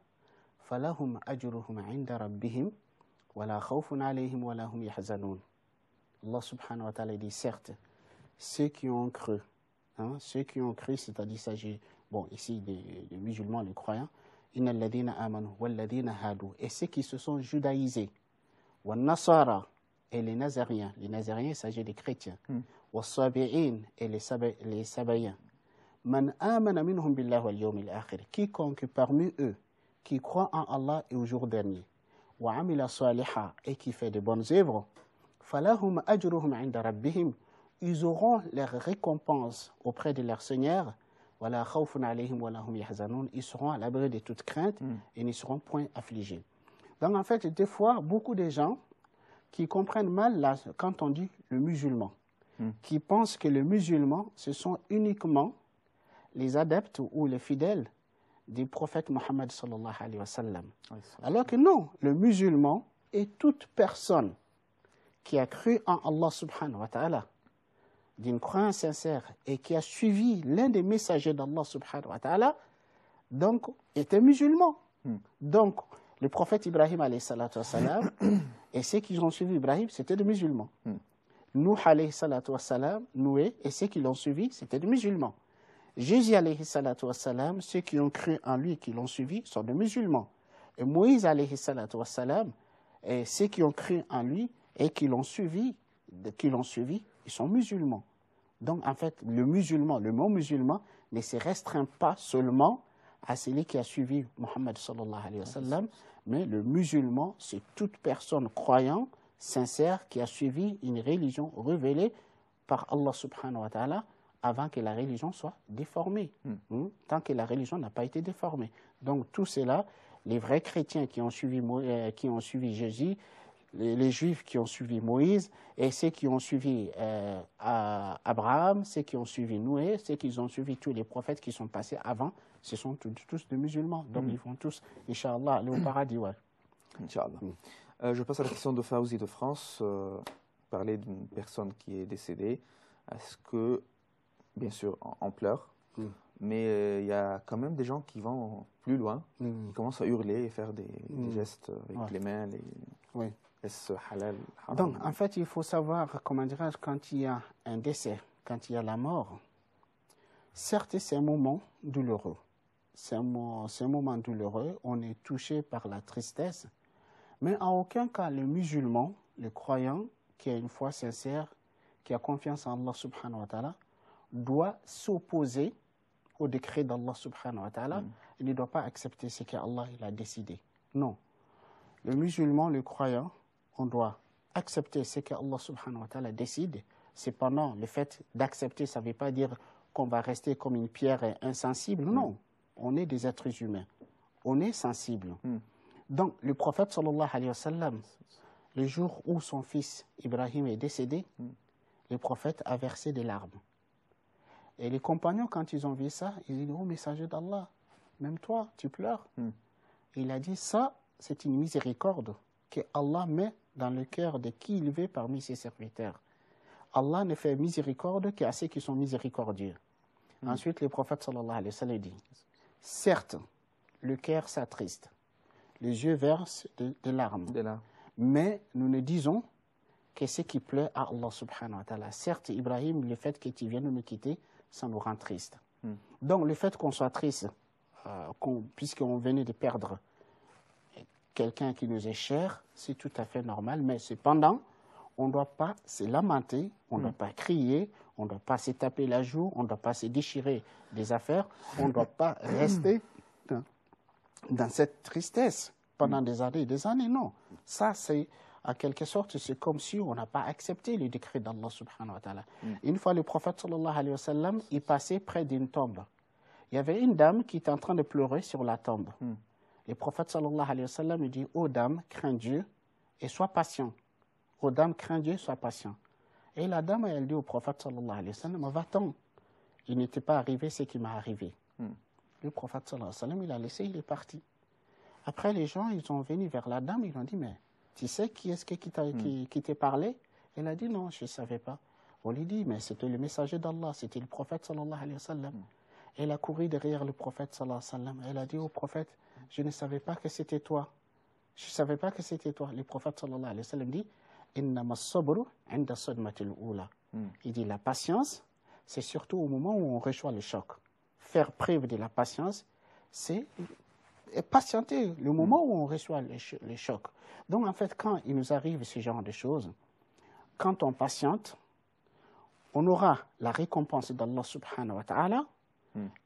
falahum ajruhum 'inda rabbihim, wa la khawfun 'alayhim wa la hum yahzanun. Allah subhanahu wa ta'ala dit, certes, ceux qui ont cru, c'est-à-dire, il s'agit, bon, ici, des musulmans, les croyants, Inna alladhina amanu walladhina hadu, et ceux qui se sont judaïsés, wa nasara, et les nazariens, il s'agit des chrétiens, wa sabi'in, et les sabaïens, man amana minhum billahi wal yawmil akhir, quiconque parmi eux qui croit en Allah et au jour dernier, wa amila saliha, et qui fait de bonnes œuvres, falahum ajruhum 'inda rabbihim, ils auront leur récompense auprès de leur Seigneur. Ils seront à l'abri de toute crainte et ne seront point affligés. Donc en fait, des fois, beaucoup de gens qui comprennent mal quand on dit le musulman, qui pensent que le musulman, ce sont uniquement les adeptes ou les fidèles du prophète Mohammed sallallahu alayhi wa sallam. Alors que non, le musulman est toute personne qui a cru en Allah subhanahu wa ta'ala, d'une croyance sincère et qui a suivi l'un des messagers d'Allah subhanahu wa ta'ala, donc était musulman. Donc le prophète Ibrahim alayhi salatu wa salam et ceux qui ont suivi Ibrahim, c'était des musulmans. Nuh alayhi salatu wa salam, Noé et ceux qui l'ont suivi, c'était des musulmans. Jésus alayhi salatu wa salam, ceux qui ont cru en lui et qui l'ont suivi sont des musulmans. Et Moïse alayhi salatu wa salam et ceux qui ont cru en lui et qui l'ont suivi, ils sont musulmans. Donc, en fait, le mot musulman ne se restreint pas seulement à celui qui a suivi Mohammed sallallahu alayhi wa sallam, mais le musulman, c'est toute personne croyante, sincère, qui a suivi une religion révélée par Allah subhanahu wa ta'ala avant que la religion soit déformée, tant que la religion n'a pas été déformée. Donc, tout cela, les vrais chrétiens qui ont suivi Jésus, les Juifs qui ont suivi Moïse, et ceux qui ont suivi Abraham, ceux qui ont suivi Noé, ceux qui ont suivi tous les prophètes qui sont passés avant, ce sont tous des musulmans. Donc ils vont tous, Inch'Allah, aller au paradis. Ouais. Inch'Allah. Je passe à la question de Fawzi de France. Parler d'une personne qui est décédée. Est-ce que, bien sûr, on pleure, mais il y a quand même des gens qui vont plus loin, qui commencent à hurler et faire des gestes avec les mains. Oui. Est-ce halal? Donc, en fait, il faut savoir, comment dirais-je, quand il y a un décès, quand il y a la mort, certes, c'est un moment douloureux. C'est un moment douloureux, on est touché par la tristesse, mais en aucun cas, le musulman, le croyant, qui a une foi sincère, qui a confiance en Allah subhanahu wa ta'ala, doit s'opposer au décret d'Allah subhanahu wa ta'ala. Il ne doit pas accepter ce qu'Allah a décidé. Non. Le musulman, le croyant, on doit accepter ce qu'Allah subhanahu wa ta'ala décide. Cependant, le fait d'accepter, ça ne veut pas dire qu'on va rester comme une pierre insensible. Non, on est des êtres humains. On est sensible. Donc, le prophète sallallahu alayhi wa sallam, le jour où son fils Ibrahim est décédé, le prophète a versé des larmes. Et les compagnons, quand ils ont vu ça, ils ont dit, oh messager d'Allah, même toi, tu pleures. Il a dit, ça, c'est une miséricorde que Allah met dans le cœur de qui il veut parmi ses serviteurs. Allah ne fait miséricorde qu'à ceux qui sont miséricordieux. Ensuite, le prophète sallallahu alayhi wa sallam dit, certes, le cœur s'attriste, les yeux versent des larmes, mais nous ne disons que ce qui plaît à Allah subhanahu wa ta'ala. Certes, Ibrahim, le fait que tu viennes nous quitter, ça nous rend triste. Donc, le fait qu'on soit triste, puisqu'on venait de perdre quelqu'un qui nous est cher, c'est tout à fait normal, mais cependant, on ne doit pas se lamenter, on ne doit pas crier, on ne doit pas se taper la joue, on ne doit pas se déchirer des affaires, on ne doit pas rester dans cette tristesse pendant des années, non. Ça, c'est, en quelque sorte, c'est comme si on n'a pas accepté le décret d'Allah subhanahu wa ta'ala. Une fois, le prophète sallallahu alayhi wa sallam, il passait près d'une tombe. Il y avait une dame qui était en train de pleurer sur la tombe. Le prophète sallallahu alayhi wa sallam dit, ô dame, crains Dieu et sois patient. Ô dame, crains Dieu, sois patient. Et la dame, elle dit au prophète sallallahu alayhi wa sallam, va-t'en. Il n'était pas arrivé ce qui m'est arrivé. Le prophète sallallahu alayhi wa sallam, il a laissé, il est parti. Après, les gens, ils sont venus vers la dame, ils ont dit, mais tu sais qui est-ce qui t'a parlé? Elle a dit, non, je ne savais pas. On lui dit, mais c'était le messager d'Allah, c'était le prophète sallallahu alayhi wa sallam. Elle a couru derrière le prophète sallallahu alayhi wa sallam. Elle a dit au prophète, je ne savais pas que c'était toi. Je ne savais pas que c'était toi. Le prophète sallallahu alayhi wa sallam dit, innama as-sabru 'inda sadmatil ula. Il dit, la patience, c'est surtout au moment où on reçoit le choc. Faire preuve de la patience, c'est patienter le moment où on reçoit le choc. Donc, en fait, quand il nous arrive ce genre de choses, quand on patiente, on aura la récompense d'Allah subhanahu wa ta'ala.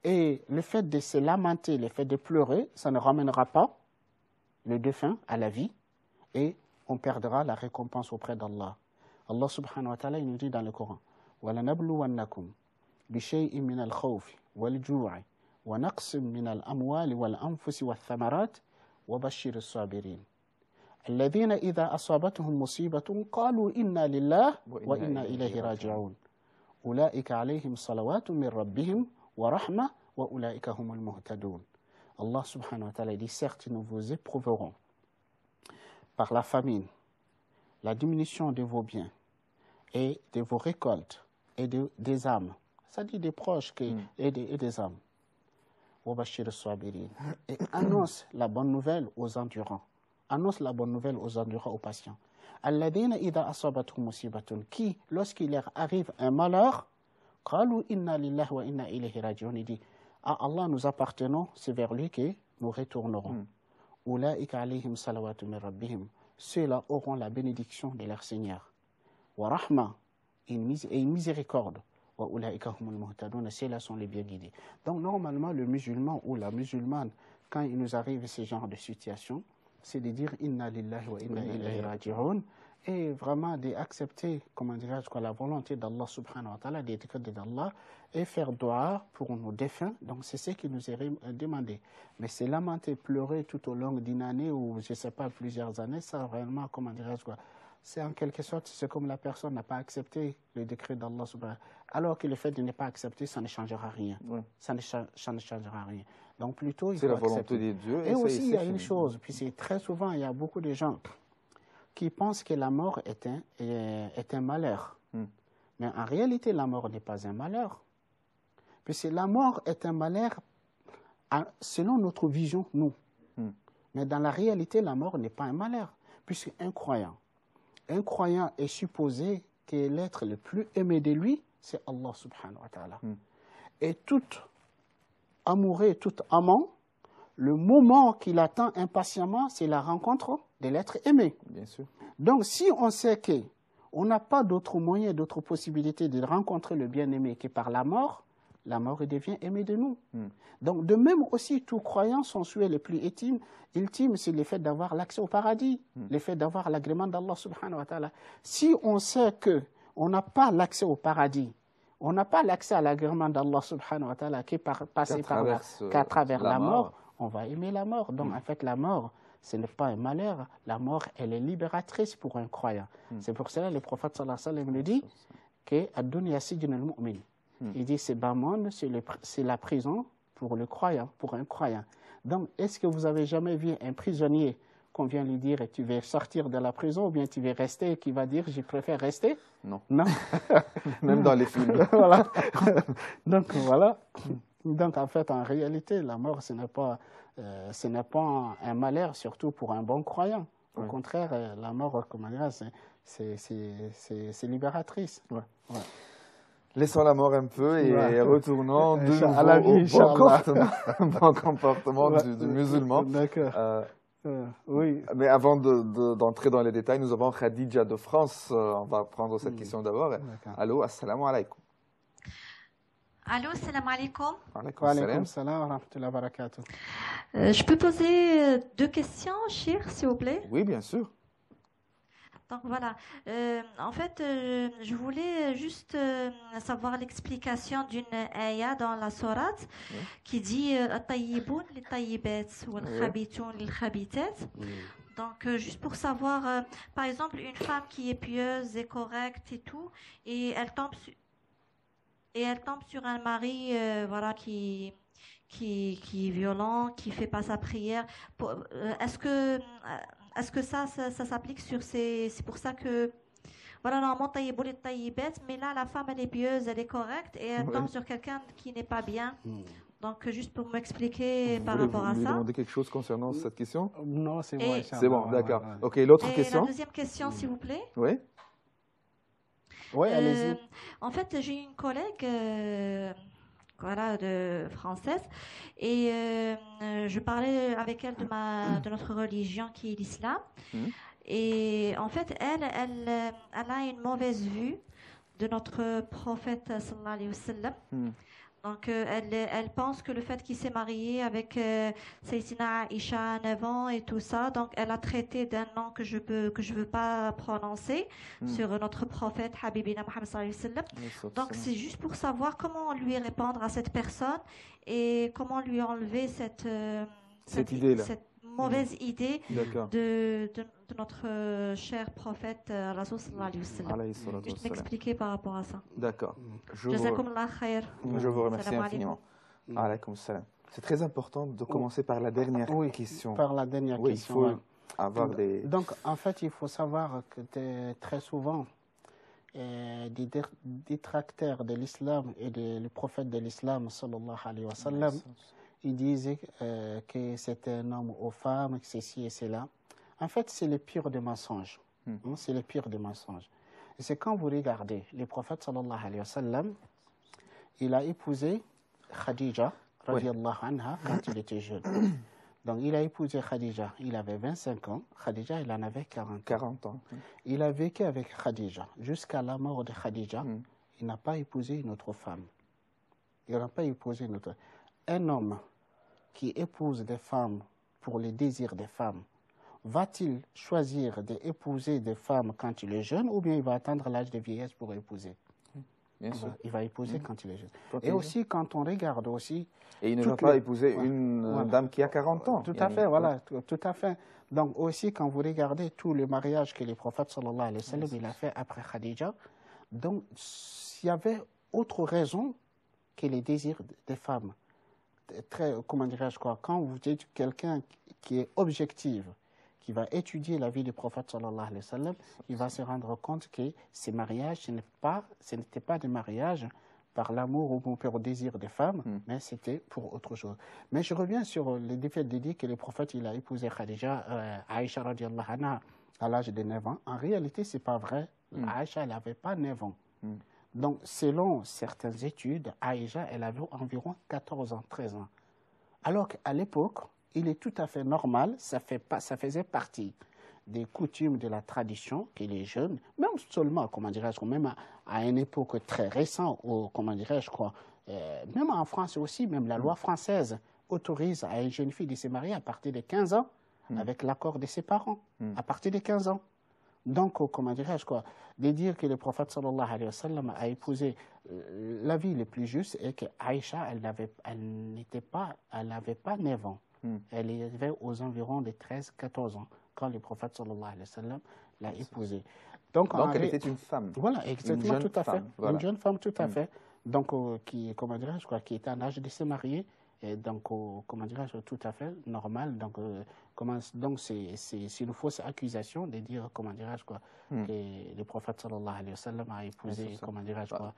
Et le fait de se lamenter, le fait de pleurer, ça ne ramènera pas le défunt à la vie et on perdra la récompense auprès d'Allah. Allah subhanahu wa ta'ala, il nous dit dans le Coran, وَلَنَبْلُوَنَّكُمْ بِشَيْءٍ مِنَ الْخَوْفِ وَالْجُوعِ وَنَقْصٍ مِنَ الْأَمْوَالِ وَالْأَنفُسِ وَالثَّمَرَاتِ وَبَشِّرِ الصَّابِرِينَ الَّذِينَ إِذَا أَصَابَتْهُمْ مُصِيبَةٌ قَالُوا إِنَّا لِلَّهِ وَإِنَّا إِلَيْهِ رَاجِعُونَ أُولَئِكَ عَلَيْهِمْ صَلَوَاتٌ مِنْ رَبِّهِمْ وَرَحْمَةٌ وَأُولَئِكَ هُمُ الْمُهْتَدُونَ. Allah subhanahu wa ta'ala dit, certes, nous vous éprouverons par la famine, la diminution de vos biens et de vos récoltes et des âmes, c'est-à-dire des proches et des âmes. Et annonce la bonne nouvelle aux endurants. Annonce la bonne nouvelle aux endurants, aux patients. Qui, lorsqu'il leur arrive un malheur, il dit, à Allah nous appartenons, c'est vers lui que nous retournerons. Ceux-là auront la bénédiction de leur Seigneur. Et une miséricorde. Ceux-là sont les bien guidés. Donc normalement, le musulman ou la musulmane, quand il nous arrive ce genre de situation, c'est de dire Inna lillahi wa inna ilayhi raji'un et vraiment d'accepter, comment dirais-je, la volonté d'Allah subhanahu wa ta'ala, des décrets d'Allah et faire dua pour nos défunts. Donc c'est ce qui nous est demandé. Mais c'est lamenter, pleurer tout au long d'une année ou je ne sais pas, plusieurs années, ça vraiment, comment dirais-je, c'est en quelque sorte, c'est comme la personne n'a pas accepté le décret d'Allah subhanahu wa ta'ala, alors que le fait de ne pas accepter, ça ne changera rien. Ça ne changera rien. Donc plutôt, il faut accepter. C'est la volonté de Dieu. Et aussi, il y a une chose, puis c'est très souvent, il y a beaucoup de gens qui pensent que la mort est un malheur. Mais en réalité, la mort n'est pas un malheur. Puisque la mort est un malheur selon notre vision, nous. Mais dans la réalité, la mort n'est pas un malheur. Puisque un croyant est supposé que l'être le plus aimé de lui, c'est Allah subhanahu wa ta'ala. Et tout amoureux, tout amant, le moment qu'il attend impatiemment, c'est la rencontre de l'être aimé. Bien sûr. Donc, si on sait qu'on n'a pas d'autre moyen, d'autre possibilité de rencontrer le bien-aimé que par la mort devient aimé de nous. Donc, de même aussi, tout croyant, son souhait le plus ultime, c'est le fait d'avoir l'accès au paradis, le fait d'avoir l'agrément d'Allah subhanahu wa ta'ala. Si on sait qu'on n'a pas l'accès au paradis, on n'a pas l'accès à l'agrément d'Allah subhanahu wa ta'ala qu'à travers la mort, on va aimer la mort. Donc, en fait, la mort, ce n'est pas un malheur. La mort, elle est libératrice pour un croyant. C'est pour cela que le prophète sallallahu alayhi wa sallam nous dit que ad-dunya sijnul mu'min. Il dit, ce bas monde, c'est la prison pour le croyant, pour un croyant. Donc, est-ce que vous avez jamais vu un prisonnier qu'on vient lui dire tu vas sortir de la prison ou bien tu vas rester et qui va dire je préfère rester? Non. Non. Même dans les films. Voilà. Donc, voilà. Donc, en fait, en réalité, la mort, ce n'est pas un malheur, surtout pour un bon croyant. Au contraire, la mort, comment dire, c'est libératrice. Ouais. Ouais. Laissons la mort un peu et retournons de nouveau à la vie, au bon comportement du musulman. D'accord. Oui. Mais avant d'entrer dans les détails, nous avons Khadija de France. On va prendre cette question d'abord. Allô, assalamu alaikum. Allô, salam alaikum. Wa alaikum salam wa rahmatullahi wa barakatuh. Je peux poser 2 questions, Cheikh, s'il vous plaît? Oui, bien sûr. Donc voilà, en fait, je voulais juste savoir l'explication d'une ayah dans la sourate qui dit At-tayyiboun lit-tayyibat wal-khabitoun lil-khabitat. Donc, juste pour savoir, par exemple, une femme qui est pieuse et correcte et tout, et elle tombe sur un mari voilà, qui est violent, qui fait pas sa prière. Est-ce que ça s'applique sur ces... C'est pour ça que... Voilà, normalement, taïboul et taïbet, mais là, la femme, elle est pieuse, elle est correcte, et elle tombe sur quelqu'un qui n'est pas bien. Donc, juste pour m'expliquer par rapport à ça. Vous voulez demander quelque chose concernant cette question? Non, c'est bon. C'est bon, d'accord. Ok, l'autre question? La deuxième question, s'il vous plaît. Oui. Oui, allez-y. En fait, j'ai une collègue... voilà, française, et je parlais avec elle de notre religion qui est l'islam, et en fait elle a une mauvaise vue de notre prophète sallallahu alayhi wa sallam. Donc elle pense que le fait qu'il s'est marié avec Sayyidina Aïcha 9 ans et tout ça, donc elle a traité d'un nom que je veux pas prononcer sur notre prophète Habibina Muhammad sallallahu alayhi wa sallam. Donc c'est juste pour savoir comment lui répondre à cette personne et comment lui enlever cette idée-là. Cette mauvaise idée de notre cher prophète Rasoul sallallahu alayhi wa sallam. Juste m'expliquer par rapport à ça. D'accord. Je vous remercie infiniment. Alaykoum salam. C'est très important de commencer par la dernière question. Par la dernière question. Il faut avoir des... Donc, en fait, il faut savoir que très souvent, des détracteurs de l'islam et le prophète de l'islam, sallallahu alayhi wa sallam, ils disaient que c'était un homme aux femmes, que ceci et cela. En fait, c'est le pire des mensonges. C'est le pire des mensonges. Et c'est quand vous regardez, le prophète sallallahu alayhi wa sallam, il a épousé Khadija, radiallahu anha, quand il était jeune. Donc, il a épousé Khadija, il avait 25 ans. Khadija, il en avait 40 ans. Il a vécu avec Khadija. Jusqu'à la mort de Khadija, il n'a pas épousé une autre femme. Il n'a pas épousé une autre. Un homme qui épouse des femmes pour les désirs des femmes, va-t-il choisir d'épouser des femmes quand il est jeune ou bien il va attendre l'âge de vieillesse pour épouser? Bien sûr. Il va épouser quand il est jeune. Et aussi, quand on regarde aussi... Et il ne va pas épouser une dame qui a 40 ans. Tout à fait, voilà, tout à fait. Donc aussi, quand vous regardez tous les mariages que le prophète sallallahu alayhi wa sallam il a fait après Khadija, donc il y avait autre raison que les désirs des femmes. Comment dirais-je quoi, quand vous dites quelqu'un qui est objectif, qui va étudier la vie du prophète sallallahu alayhi wa sallam, il va se rendre compte que ces mariages, ce n'était pas des mariages par l'amour ou pour le désir des femmes, mais c'était pour autre chose. Mais je reviens sur le fait de dire que le prophète il a épousé Khadija, Aïcha radiallahu anha, à l'âge de 9 ans. En réalité, ce n'est pas vrai. Aïcha, elle n'avait pas 9 ans. Donc, selon certaines études, Aïcha, elle avait environ 14 ans, 13 ans. Alors qu'à l'époque, il est tout à fait normal, ça faisait partie des coutumes de la tradition que les jeunes, même seulement, comment dirais-je, même à une époque très récente, ou comment dirais-je, même en France aussi, même la loi française autorise à une jeune fille de se marier à partir de 15 ans, avec l'accord de ses parents, à partir de 15 ans. Donc, comment dirais-je, de dire que le prophète sallallahu alayhi wa sallam a épousé la vie la plus juste et que Aïcha, elle n'avait pas 9 ans. Elle avait aux environs de 13-14 ans quand le prophète sallallahu alayhi wa sallam l'a épousée. Donc elle était une femme. Voilà, exactement, une tout à fait. Voilà. Une jeune femme, tout à fait. Donc, qui, comment dirais-je, qui était en âge de se marier Et donc, comment dirais-je, tout à fait normal. Donc, c'est une fausse accusation de dire, comment dirais-je, quoi, que le prophète sallallahu alayhi wa sallam a épousé, comment dirais-je, quoi.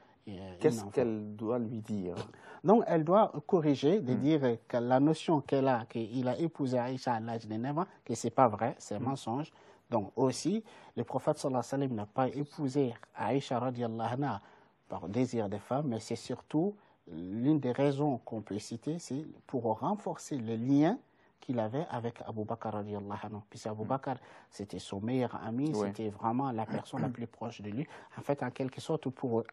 Qu'est-ce qu'elle doit lui dire? Donc, elle doit corriger, de dire que la notion qu'elle a, qu'il a épousé Aïcha à l'âge de 9 ans, que ce n'est pas vrai, c'est un mensonge. Donc, aussi, le prophète sallallahu alayhi wa sallam n'a pas épousé Aïcha radiallahu anha par désir de femme, mais c'est surtout l'une des raisons qu'on peut citer, c'est pour renforcer le lien qu'il avait avec Abu Bakr radiallahu anhu. Puisque Abu Bakr, c'était son meilleur ami, c'était vraiment la personne la plus proche de lui. En fait, en quelque sorte, pour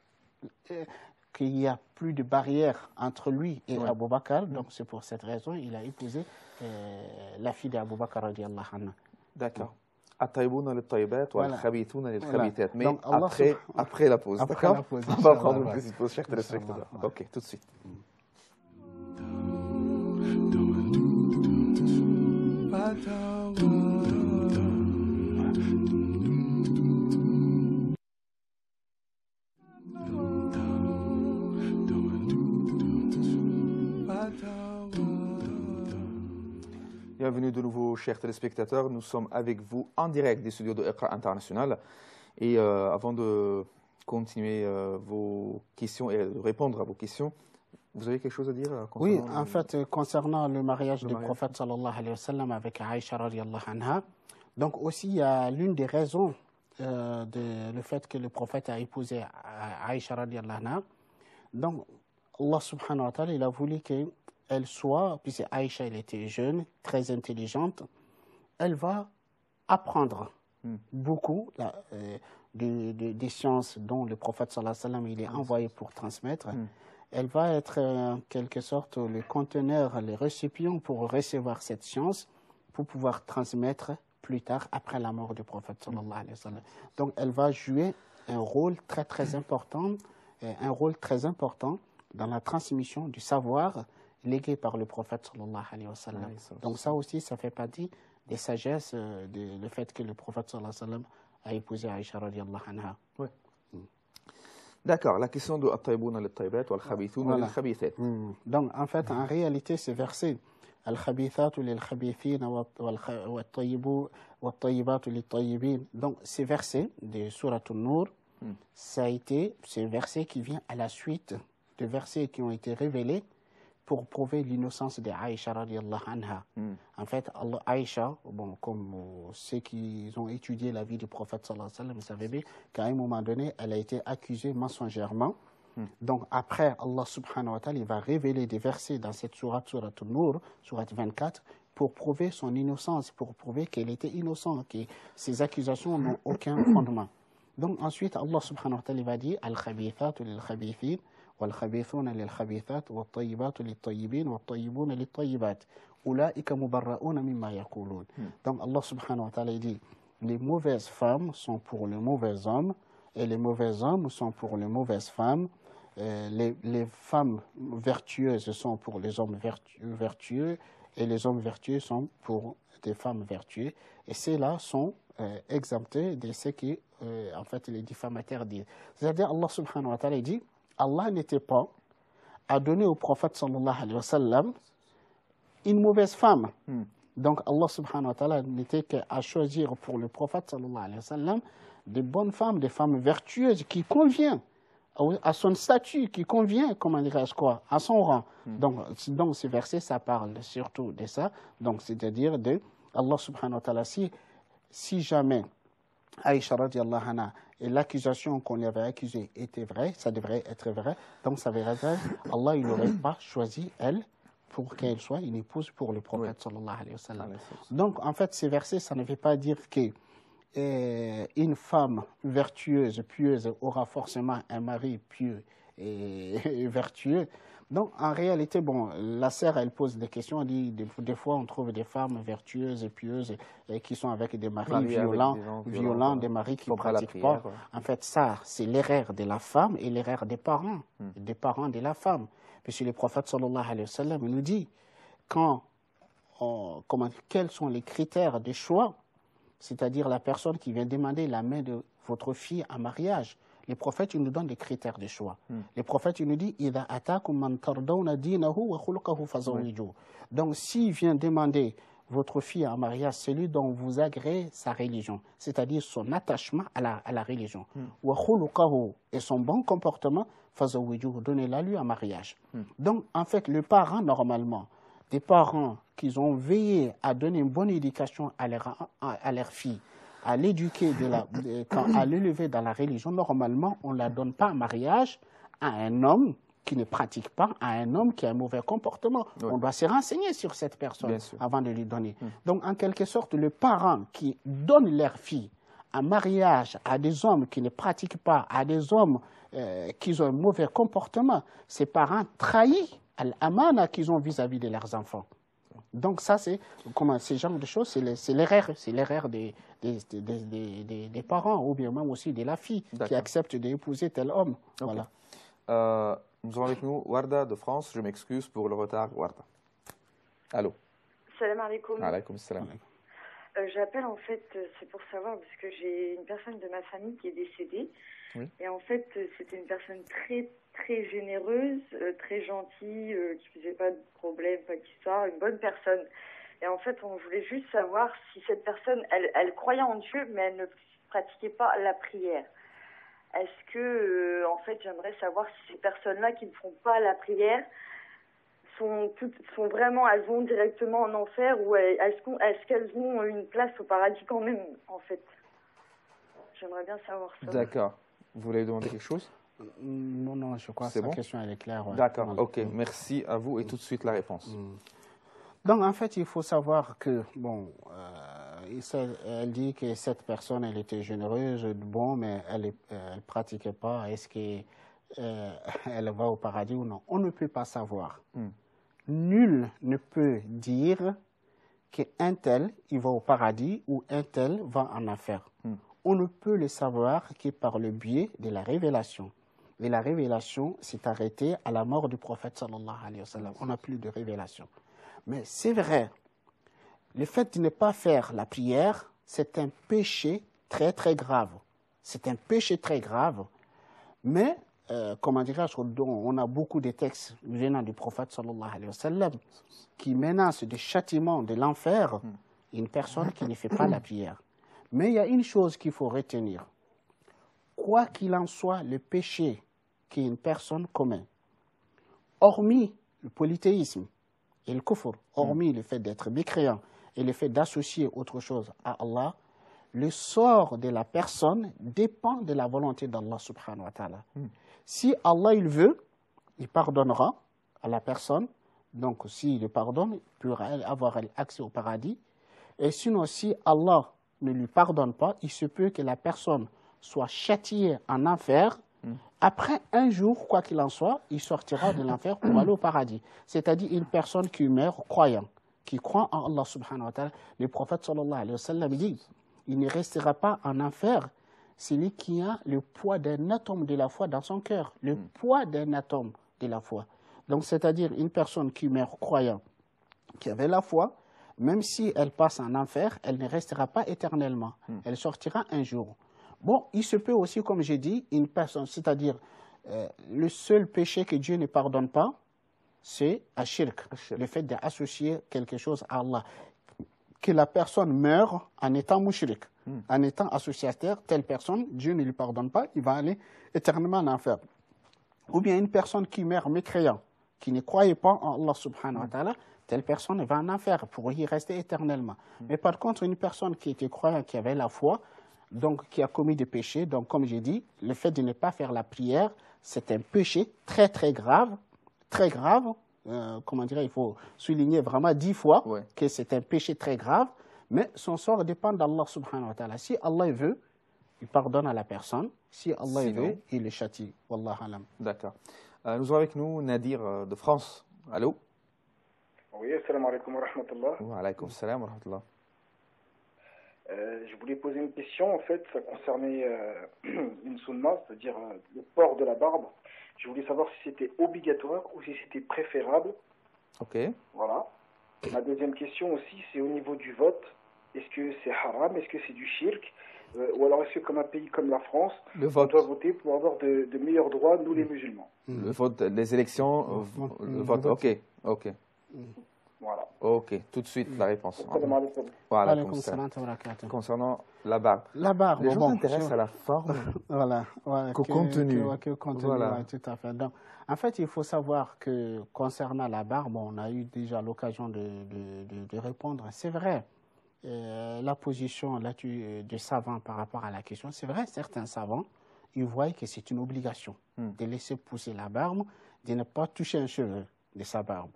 qu'il n'y a plus de barrière entre lui et Abu Bakr, donc c'est pour cette raison il a épousé la fille d'Abu Bakr radiallahu anhu. D'accord. الطيبون للطيبات والخبيثون للخبيثات. Mais après la pause, d'accord? On va prendre une petite pause, chers téléspectateurs. Ok, tout de suite. Bienvenue de nouveau, chers téléspectateurs. Nous sommes avec vous en direct des studios de Iqra International. Et avant de continuer vos questions et de répondre à vos questions, vous avez quelque chose à dire concernant en fait, concernant le mariage du prophète sallallahu alayhi wa sallam avec Aïcha radiallahu anha. Donc aussi, il y a l'une des raisons le fait que le prophète a épousé Aïcha radiallahu anha. Donc, Allah subhanahu wa ta'ala, il a voulu qu'elle soit, puisque Aïcha, elle était jeune, très intelligente, elle va apprendre beaucoup des sciences dont le prophète sallallahu alayhi wa sallam il est envoyé pour transmettre. Elle va être en quelque sorte le conteneur, le récipient pour recevoir cette science, pour pouvoir transmettre plus tard, après la mort du prophète sallallahu alayhi wa sallam. Donc elle va jouer un rôle très important, dans la transmission du savoir légué par le prophète sallallahu alayhi wa sallam. Donc ça aussi, ça fait partie des sagesses, le fait que le prophète sallallahu alayhi wa sallam a épousé Aïcha radiallahu anha. Oui. D'accord, la question de At-Taïbouna lit-Taïbat ou Al-Khabithouna lil-Khabithat. Donc en fait, en réalité, ce verset Al-Khabithat lil-Khabithina wat-Tayyibat lit-Tayyibin. Donc ces versets de Surat An-Nur, c'est un verset qui vient à la suite de versets qui ont été révélés pour prouver l'innocence de Aïcha radiallahu anha. En fait, Aïcha, bon, comme ceux qui ont étudié la vie du prophète sallallahu alayhi wa sallam, vous savez bien qu'à un moment donné, elle a été accusée mensongèrement. Donc après, Allah subhanahu wa ta'ala, il va révéler des versets dans cette sourate An-Nur, sourate 24, pour prouver son innocence, pour prouver qu'elle était innocente, que ses accusations n'ont aucun fondement. Donc ensuite, Allah subhanahu wa ta'ala va dire Al-Khabithatu lil-Khabithin والخبيثون للخبيثات والطيبات للطيبين والطيبون للطيبات أولئك مبرؤون مما يقولون. Donc Allah subhanahu wa ta'ala dit les mauvaises femmes sont pour les mauvais hommes et les mauvais hommes sont pour les mauvaises femmes. Les femmes vertueuses sont pour les hommes vertueux et les hommes vertueux sont pour des femmes vertueuses. Et ceux-là sont exemptés de ce qui, en fait, les diffamataires disent. C'est-à-dire Allah subhanahu wa ta'ala dit Allah n'était pas à donner au prophète sallallahu alayhi wa sallam une mauvaise femme. Donc Allah subhanahu wa ta'ala n'était qu'à choisir pour le prophète sallallahu alayhi wa sallam des bonnes femmes, des femmes vertueuses qui conviennent à son statut, qui convient, comment dirais-je quoi, à son rang. Donc ce verset, ça parle surtout de ça. Donc c'est-à-dire de Allah subhanahu wa ta'ala, si jamais Aïcha radiallahu anha et l'accusation qu'on lui avait accusée était vraie, ça devrait être vrai, donc ça veut dire Allah il n'aurait pas choisi elle pour qu'elle soit une épouse pour le prophète sallallahu alayhi wa sallam. Donc en fait ces versets, ça ne veut pas dire que une femme vertueuse, pieuse aura forcément un mari pieux et vertueux. Donc, en réalité, bon, la sœur, elle pose des questions, elle dit, des fois, on trouve des femmes vertueuses et pieuses et qui sont avec des maris violents, des maris qui ne pratiquent pas. En fait, ça, c'est l'erreur de la femme et l'erreur des parents de la femme. Puisque le prophète, sallallahu alayhi wa sallam, nous dit, quels sont les critères de choix, c'est-à-dire la personne qui vient demander la main de votre fille en mariage. Les prophètes, ils nous donnent des critères de choix. Les prophètes, ils nous disent إِذَا أَتَاكُمْ مَنْ تَرْضَوْنَ دِينَهُ وَخُلُقَهُ فَزَوِّجُوهُ. Donc, s'il vient demander votre fille en mariage, celui dont vous agréez sa religion, c'est-à-dire son attachement à la religion, وَخُلُقَهُ et son bon comportement, فَزَوِّجُوهُ, donnez-la lui en mariage. Donc, en fait, le parent, normalement, des parents qui ont veillé à donner une bonne éducation à leur fille, à l'éduquer, à l'élever dans la religion, normalement, on ne la donne pas en mariage à un homme qui ne pratique pas, à un homme qui a un mauvais comportement. Oui. On doit se renseigner sur cette personne avant de lui donner. Donc, en quelque sorte, le parent qui donne leur fille en mariage à des hommes qui ne pratiquent pas, à des hommes qui ont un mauvais comportement, ces parents trahissent l'amana qu'ils ont vis-à-vis de leurs enfants. Donc ça, c'est comment ce genre de choses, c'est l'erreur des parents ou bien même aussi de la fille qui accepte d'épouser tel homme. Okay. Voilà. Nous avons avec nous Warda de France. Je m'excuse pour le retard, Warda. Allô. Salam alaikum. Alaykoum salam. J'appelle en fait, c'est pour savoir parce que j'ai une personne de ma famille qui est décédée. Oui. Et en fait, c'était une personne très généreuse, très gentille, qui faisait pas de problème, pas d'histoire, une bonne personne. Et en fait, on voulait juste savoir si cette personne, elle croyait en Dieu, mais elle ne pratiquait pas la prière. Est-ce que, en fait, j'aimerais savoir si ces personnes-là qui ne font pas la prière sont vraiment, elles vont directement en enfer ou est-ce qu'elles ont une place au paradis quand même, en fait. J'aimerais bien savoir ça. D'accord. Vous voulez demander quelque chose? Non, je crois que la question elle est claire. Ouais. D'accord, ok. Merci à vous et tout de suite la réponse. Donc, en fait, il faut savoir que, bon, elle dit que cette personne, elle était généreuse, bon, mais elle ne pratiquait pas. Est-ce qu'elle va au paradis ou non? On ne peut pas savoir. Nul ne peut dire qu'un tel, il va au paradis ou un tel va en enfer. On ne peut le savoir que par le biais de la révélation. Et la révélation s'est arrêtée à la mort du prophète sallallahu alayhi wa sallam. On n'a plus de révélation. Mais c'est vrai, le fait de ne pas faire la prière, c'est un péché très très grave. C'est un péché très grave. Mais, comment dirais-je, on a beaucoup de textes venant du prophète sallallahu alayhi wa sallam qui menacent de châtiment de l'enfer une personne qui ne fait pas la prière. Mais il y a une chose qu'il faut retenir. Quoi qu'il en soit, le péché qu'une personne commet, hormis le polythéisme et le kufr, hormis le fait d'être mécréant et le fait d'associer autre chose à Allah, le sort de la personne dépend de la volonté d'Allah subhanahu wa ta'ala. Si Allah il veut, il pardonnera à la personne. Donc s'il le pardonne, il pourra avoir accès au paradis. Et sinon, si Allah ne lui pardonne pas, il se peut que la personne soit châtiée en enfer. Après un jour, quoi qu'il en soit, il sortira de l'enfer pour aller au paradis. C'est-à-dire une personne qui meurt croyant, qui croit en Allah subhanahu wa ta'ala. Le prophète sallallahu alayhi wa sallam dit, il ne restera pas en enfer celui qui a le poids d'un atome de la foi dans son cœur. Le poids d'un atome de la foi. Donc c'est-à-dire une personne qui meurt croyant, qui avait la foi, même si elle passe en enfer, elle ne restera pas éternellement. Elle sortira un jour. Bon, il se peut aussi, comme j'ai dit, une personne, c'est-à-dire le seul péché que Dieu ne pardonne pas, c'est ashirk, le fait d'associer quelque chose à Allah. Que la personne meure en étant mushrik, en étant associateur, telle personne, Dieu ne lui pardonne pas, il va aller éternellement en enfer. Ou bien une personne qui meurt mécréant, qui ne croyait pas en Allah subhanahu wa ta'ala, telle personne va en enfer pour y rester éternellement. Mais par contre, une personne qui était croyante, qui avait la foi, donc qui a commis des péchés, donc comme j'ai dit, le fait de ne pas faire la prière, c'est un péché très très grave, comment dire, il faut souligner vraiment 10 fois que c'est un péché très grave, mais son sort dépend d'Allah subhanahu wa ta'ala. Si Allah veut, il pardonne à la personne, si Allah veut, il le châtie. Wallah alam. D'accord. Nous avons avec nous Nadir de France. Allô? Oui, assalamu alaikum wa rahmatullah. Wa alaykum salam wa rahmatullah. Je voulais poser une question, en fait, ça concernait une sunna, c'est-à-dire le port de la barbe. Je voulais savoir si c'était obligatoire ou si c'était préférable. Ok. Voilà. Ma deuxième question aussi, c'est au niveau du vote. Est-ce que c'est haram? Est-ce que c'est du shirk? Ou alors est-ce que comme un pays comme la France, on doit voter pour avoir de meilleurs droits, nous les musulmans? Le vote, les élections, le vote, ok. Voilà. Ok, tout de suite la réponse. Voilà, concernant la barbe. La barbe, les gens s'intéressent à la forme voilà, qu'au contenu. Voilà. Tout à fait. Donc, en fait, il faut savoir que concernant la barbe, on a eu déjà l'occasion de répondre. C'est vrai, la position du savant par rapport à la question, c'est vrai, certains savants, ils voient que c'est une obligation de laisser pousser la barbe, de ne pas toucher un cheveu de sa barbe.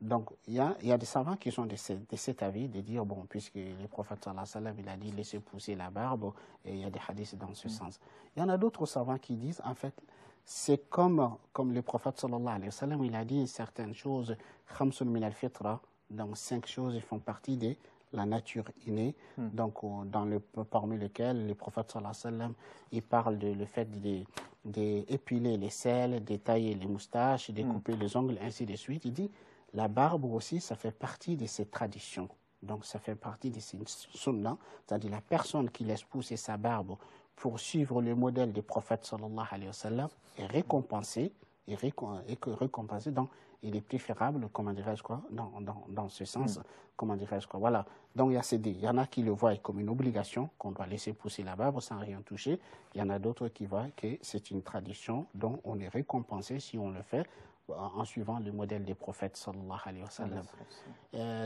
Donc, il y a des savants qui sont de cet avis, de dire, bon, puisque le prophète sallallahu alayhi wa sallam, il a dit laisser pousser la barbe, et il y a des hadiths dans ce sens. Il y en a d'autres savants qui disent, en fait, c'est comme le prophète sallallahu alayhi wa sallam, il a dit certaines choses, khamsun min al-fitra, donc 5 choses font partie de la nature innée, donc parmi lesquelles le prophète sallallahu alayhi wa sallam, il parle de le fait d'épiler les selles, de tailler les moustaches, de couper les ongles, ainsi de suite. Il dit, la barbe aussi, ça fait partie de ces traditions. Donc, ça fait partie de ces sunnah, c'est-à-dire la personne qui laisse pousser sa barbe pour suivre le modèle du prophète sallallahu alayhi wa sallam est récompensé, donc il est préférable, comment dirais-je quoi, dans ce sens, comment dirais-je quoi. Voilà. Donc, il y a ces deux. Il y en a qui le voient comme une obligation, qu'on doit laisser pousser la barbe sans rien toucher. Il y en a d'autres qui voient que c'est une tradition dont on est récompensé si on le fait, en suivant le modèle des prophètes sallallahu alayhi wa sallam.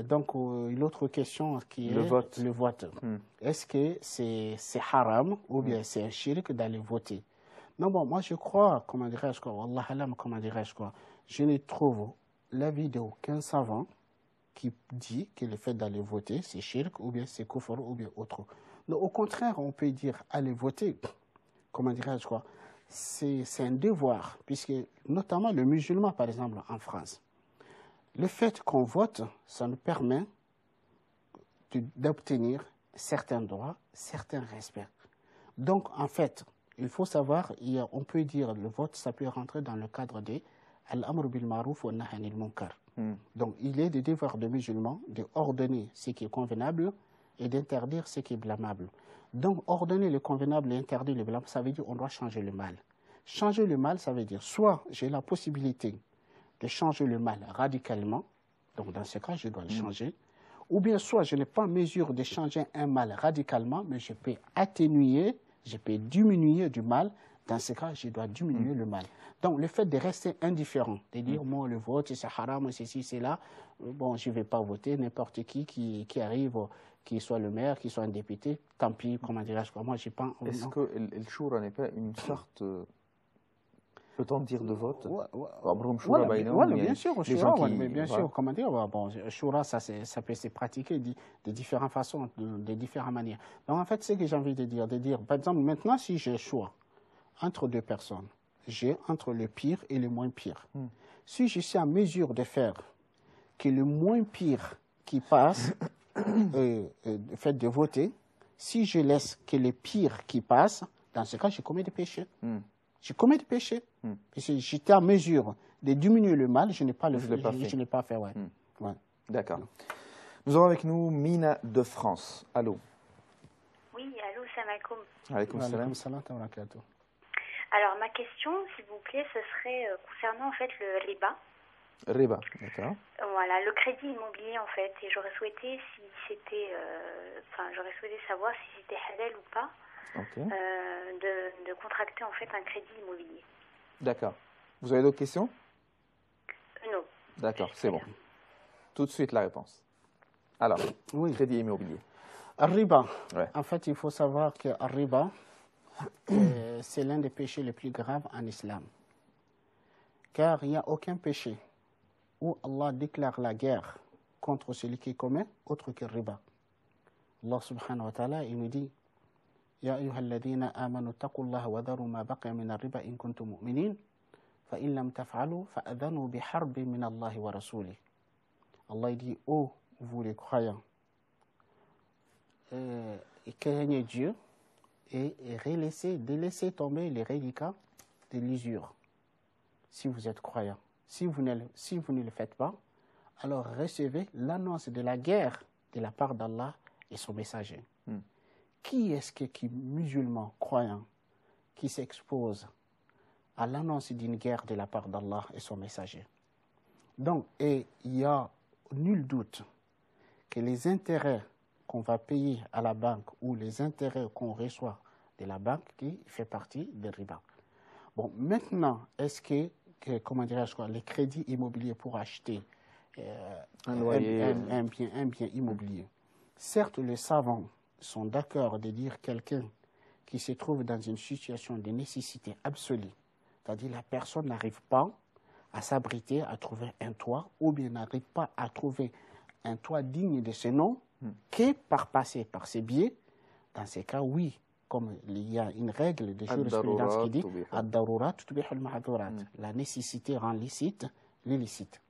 Donc, l'autre question qui est le vote. Est-ce que c'est haram ou bien c'est un shirk d'aller voter? Non, bon, moi je crois, comment dirais-je quoi, wallah alam, comment dirais-je quoi, je ne trouve l'avis d'aucun savant qui dit que le fait d'aller voter c'est shirk ou bien c'est kufr ou bien autre. Donc, au contraire, on peut dire aller voter, comment dirais-je quoi, c'est un devoir, puisque notamment le musulman, par exemple, en France, le fait qu'on vote, ça nous permet d'obtenir certains droits, certains respects. Donc, en fait, il faut savoir, on peut dire le vote, ça peut rentrer dans le cadre de Al-Amr bil Ma'ruf wa Nahy anil Munkar. Donc, il est des devoirs de musulmans d'ordonner ce qui est convenable et d'interdire ce qui est blâmable. Donc, ordonner le convenable et interdire le blâmable, ça veut dire qu'on doit changer le mal. Changer le mal, ça veut dire soit j'ai la possibilité de changer le mal radicalement, donc dans ce cas, je dois le changer, ou bien soit je n'ai pas en mesure de changer un mal radicalement, mais je peux atténuer, je peux diminuer du mal. Dans ce cas, je dois diminuer le mal. Donc, le fait de rester indifférent, de dire, moi, le vote, c'est haram, ceci, c'est là, bon, je ne vais pas voter, n'importe qui arrive, qu'il soit le maire, qu'il soit un député, tant pis, comment dirais-je, moi, j'ai pas... Est-ce que le shura n'est pas une sorte... Peut-on dire de vote? Bien sûr, bien sûr, comment dire, bon, shura, ça peut se pratiquer de différentes façons, de différentes manières. Donc, en fait, ce que j'ai envie de dire, par exemple, maintenant, si j'ai le choix entre deux personnes, j'ai entre le pire et le moins pire. Si je suis en mesure de faire que le moins pire qui passe, le fait de voter, si je laisse que le pire qui passe, dans ce cas, je commets des péchés. Je commets des péchés. Parce que j'étais en mesure de diminuer le mal, je n'ai pas fait. Ouais. D'accord. Nous avons avec nous Mina de France. Allô. Oui, allô, salam alaikum. Alaykoum salam. Alors, ma question, s'il vous plaît, ce serait concernant en fait le riba. Riba, d'accord. Voilà, le crédit immobilier en fait, et j'aurais souhaité savoir si c'était halal ou pas de contracter en fait un crédit immobilier. D'accord. Vous avez d'autres questions? Non. D'accord, c'est bon. Tout de suite la réponse. Alors, crédit immobilier. Riba. En fait, il faut savoir que riba, c'est l'un des péchés les plus graves en islam. Car il n'y a aucun péché où Allah déclare la guerre contre celui qui commet autre que riba. Allah subhanahu wa ta'ala, il nous dit Ya ayyuhalladhina amanu taqullaha wa dharu ma baqiya min ar-riba in kuntum mu'minin fa in lam taf'alu fa'adhanu bi harbin min Allah wa rasulih. Allah dit oh vous les croyants, craignez Dieu et délaissez tomber les reliquats de l'usure. Si vous êtes croyants, si vous ne le faites pas, alors recevez l'annonce de la guerre de la part d'Allah et son messager. Qui est-ce qui musulman, croyant, qui s'expose à l'annonce d'une guerre de la part d'Allah et son messager? Donc, et il n'y a nul doute que les intérêts qu'on va payer à la banque ou les intérêts qu'on reçoit de la banque qui fait partie des riba. Bon, maintenant, est-ce que comment dirais-je, les crédits immobiliers pour acheter un bien immobilier, certes, les savants sont d'accord de dire quelqu'un qui se trouve dans une situation de nécessité absolue, c'est-à-dire la personne n'arrive pas à s'abriter, à trouver un toit, ou bien n'arrive pas à trouver un toit digne de ce nom, que par passer par ces biais. Dans ces cas, oui, comme il y a une règle de jurisprudence qui dit ad-darurat tubih al-mahdurat, la nécessité rend licite l'illicite.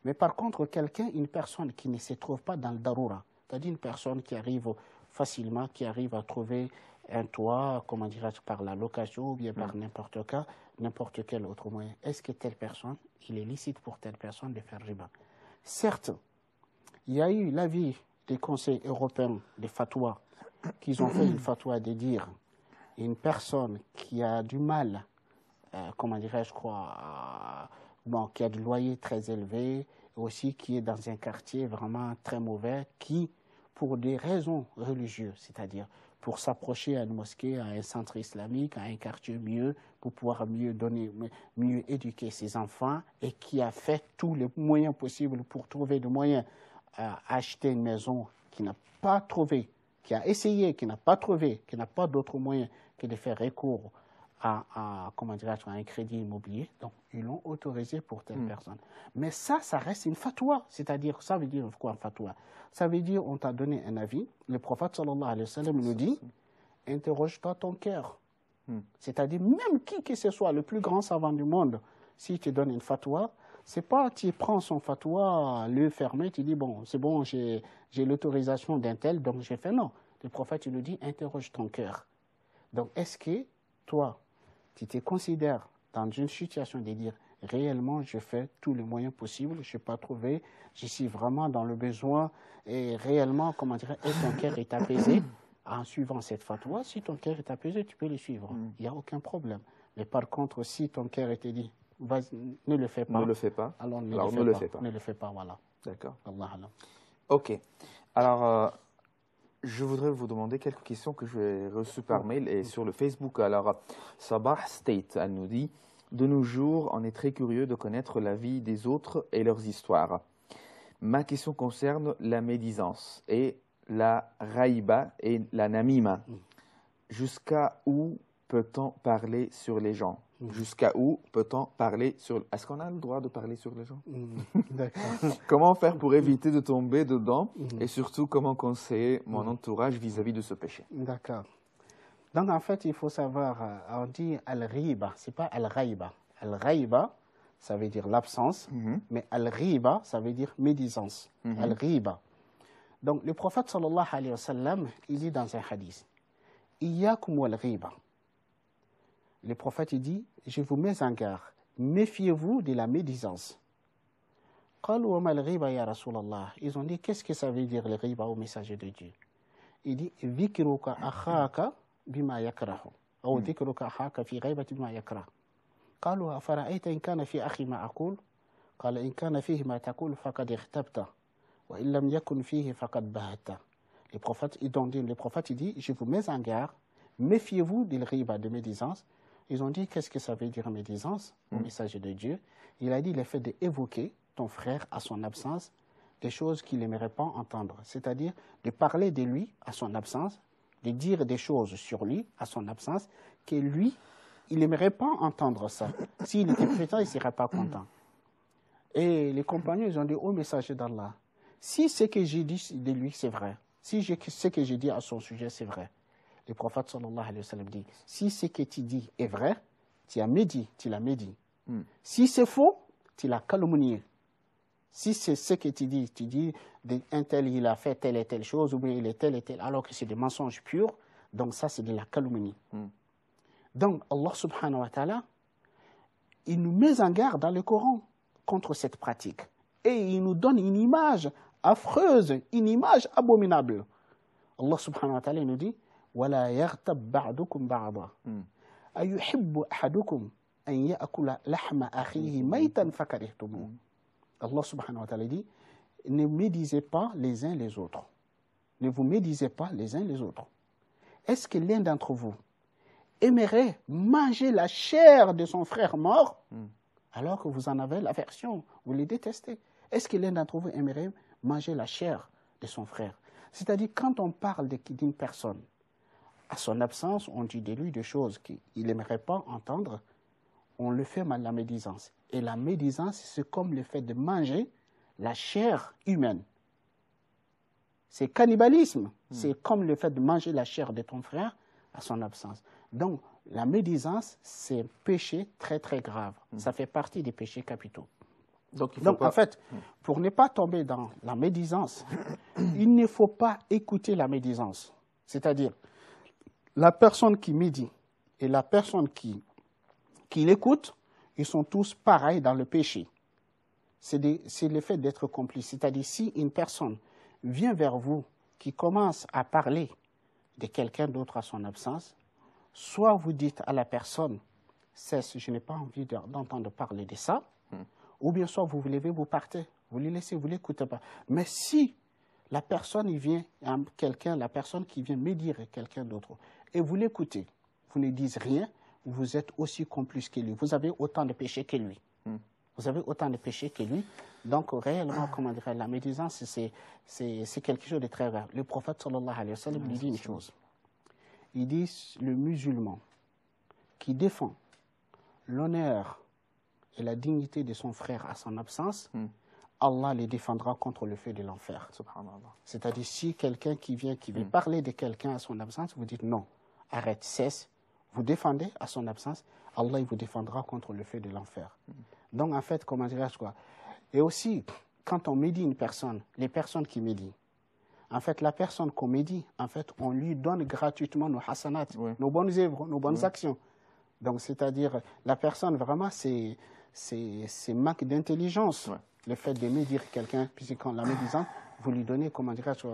Mais par contre, une personne qui ne se trouve pas dans le darura, c'est-à-dire une personne qui arrive facilement, qui arrive à trouver un toit, comment dirais-je, par la location ou bien par n'importe quel autre moyen, est-ce que telle personne, il est licite pour telle personne de faire riba? Certes, il y a eu l'avis des conseils européens, des fatwas, qu'ils ont fait une fatwa de dire une personne qui a du mal, comment dirais-je, qui a du loyer très élevé, aussi qui est dans un quartier vraiment très mauvais, qui, pour des raisons religieuses, c'est-à-dire pour s'approcher à une mosquée, à un centre islamique, à un quartier mieux, pour pouvoir mieux éduquer ses enfants, et qui a fait tous les moyens possibles pour trouver des moyens à acheter une maison qui n'a pas trouvé, qui a essayé, qui n'a pas trouvé, qui n'a pas d'autre moyen que de faire recours à un crédit immobilier, donc ils l'ont autorisé pour telle personne. Mais ça reste une fatwa, c'est-à-dire, ça veut dire quoi, un fatwa? Ça veut dire, on t'a donné un avis, le prophète sallallahu alayhi wa sallam nous dit, interroge-toi ton cœur. C'est-à-dire, même qui que ce soit, le plus grand savant du monde, s'il te donne une fatwa, c'est pas tu prends son fatwa, l'œil fermé, tu dis, bon, c'est bon, j'ai l'autorisation d'un tel, donc j'ai fait non. Le prophète, il nous dit, interroge ton cœur. Donc, est-ce que toi, tu te considères dans une situation de dire, réellement, je fais tous les moyens possibles, je n'ai pas trouvé, je suis vraiment dans le besoin, et réellement, comment dire, et ton cœur est apaisé, en suivant cette fatwa, si ton cœur est apaisé, tu peux le suivre. Il n'y a aucun problème. Mais par contre, si ton cœur te dit, ne le fais pas. Ne le fais pas. Alors ne le fais pas. Ne le fais pas, voilà. D'accord. Allah alam. Ok. Alors, je voudrais vous demander quelques questions que j'ai reçues par mail et sur le Facebook. Alors, Sabah State, elle nous dit, de nos jours, on est très curieux de connaître la vie des autres et leurs histoires. Ma question concerne la médisance et la raïba et la namima. Jusqu'à où peut-on parler sur les gens? Jusqu'à où peut-on parler sur... Est-ce qu'on a le droit de parler sur les gens? D'accord. Comment faire pour éviter de tomber dedans et surtout comment conseiller mon entourage vis-à-vis de ce péché? D'accord. Donc en fait, il faut savoir, on dit al-riba, c'est pas al-raïba. Al-raïba, ça veut dire l'absence, mais al-riba, ça veut dire médisance. Al-riba. Donc le prophète sallallahu alayhi wa sallam, il dit dans un hadith, Iyyakum wal-riba. Le prophète il dit, je vous mets en garde, méfiez-vous de la médisance. Qalu wa mal riba ya Rasulallah. Ils ont dit, qu'est-ce que ça veut dire le riba au messager de Dieu? Il dit, dhikruka akhaka bima yakrahu. Ou dhikruka akhaka fi ghaibati bima yakrah. Qalu afara'ayta in kana fi akhi ma aqul? Qala in kana fihi ma taqul faqad ikhtabta. Wa in lam yakun fihi faqad bahata. Le prophète il dit, je vous mets en garde, méfiez-vous de riba, de médisance. Ils ont dit, qu'est-ce que ça veut dire médisance au messager de Dieu? Il a dit le fait d'évoquer ton frère à son absence, des choses qu'il n'aimerait pas entendre. C'est-à-dire de parler de lui à son absence, de dire des choses sur lui à son absence, que lui, il n'aimerait pas entendre ça. S'il était présent, il ne serait pas content. Et les compagnons, ils ont dit, ô messager d'Allah, si ce que j'ai dit de lui, c'est vrai, si ce que j'ai dit à son sujet, c'est vrai, le prophète sallallahu alayhi wa sallam dit, si ce que tu dis est vrai, tu l'as médit. Si c'est faux, tu l'as calomnié. Si c'est ce que tu dis, un tel il a fait telle et telle chose, ou bien il est tel et tel, alors que c'est des mensonges purs, donc ça c'est de la calomnie. Donc Allah subhanahu wa ta'ala, il nous met en garde dans le Coran contre cette pratique. Et il nous donne une image affreuse, une image abominable. Allah subhanahu wa ta'ala nous dit وَلَا يَغْتَبْ بَعْضُكُمْ بَعْضًا أَيُحِبُّ أَحَدُكُمْ أَنْ يَأْكُلَ لَحْمَ أَخِيهِ مَيْتًا فَكَرِهْتُمُوهُ. Allah subhanahu wa ta'ala dit ne médisez pas les uns les autres. Ne vous médisez pas les uns les autres. Est-ce que l'un d'entre vous aimerait manger la chair de son frère mort alors que vous en avez l'aversion, vous les détestez? Est-ce que l'un d'entre vous aimerait manger la chair de son frère? C'est-à-dire, quand on parle d'une personne, à son absence, on dit de lui des choses qu'il n'aimerait pas entendre, on le fait mal la médisance. Et la médisance, c'est comme le fait de manger la chair humaine. C'est cannibalisme. C'est comme le fait de manger la chair de ton frère à son absence. Donc, la médisance, c'est un péché très, très grave. Ça fait partie des péchés capitaux. Donc en fait, pour ne pas tomber dans la médisance, il ne faut pas écouter la médisance. C'est-à-dire, la personne qui médit et la personne qui l'écoute, ils sont tous pareils dans le péché. C'est le fait d'être complice. C'est-à-dire, si une personne vient vers vous qui commence à parler de quelqu'un d'autre à son absence, soit vous dites à la personne, cesse, je n'ai pas envie d'entendre parler de ça, ou bien soit vous vous levez, vous partez, vous les laissez, vous ne l'écoutez pas. Mais si la personne la personne qui vient médire quelqu'un d'autre, et vous l'écoutez, vous ne dites rien, vous êtes aussi complice que lui. Vous avez autant de péchés que lui. Vous avez autant de péchés que lui. Donc, réellement, comment dire, la médisance, c'est quelque chose de très grave. Le prophète, sallallahu alayhi wa sallam, lui dit une chose. Il dit, le musulman qui défend l'honneur et la dignité de son frère à son absence, Allah les défendra contre le feu de l'enfer. C'est-à-dire, si quelqu'un qui veut parler de quelqu'un à son absence, vous dites non, arrête, cesse, vous défendez à son absence, Allah il vous défendra contre le feu de l'enfer. Donc, en fait, comment dirais-je quoi? Et aussi, quand on médit une personne, les personnes qui médient, en fait, la personne qu'on médit, en fait, on lui donne gratuitement nos hasanat, nos bonnes œuvres, nos bonnes actions. Donc, c'est-à-dire, la personne, vraiment, c'est manque d'intelligence. Le fait de médire quelqu'un, puisque quand la médisant, vous lui donnez, comment dirais-je,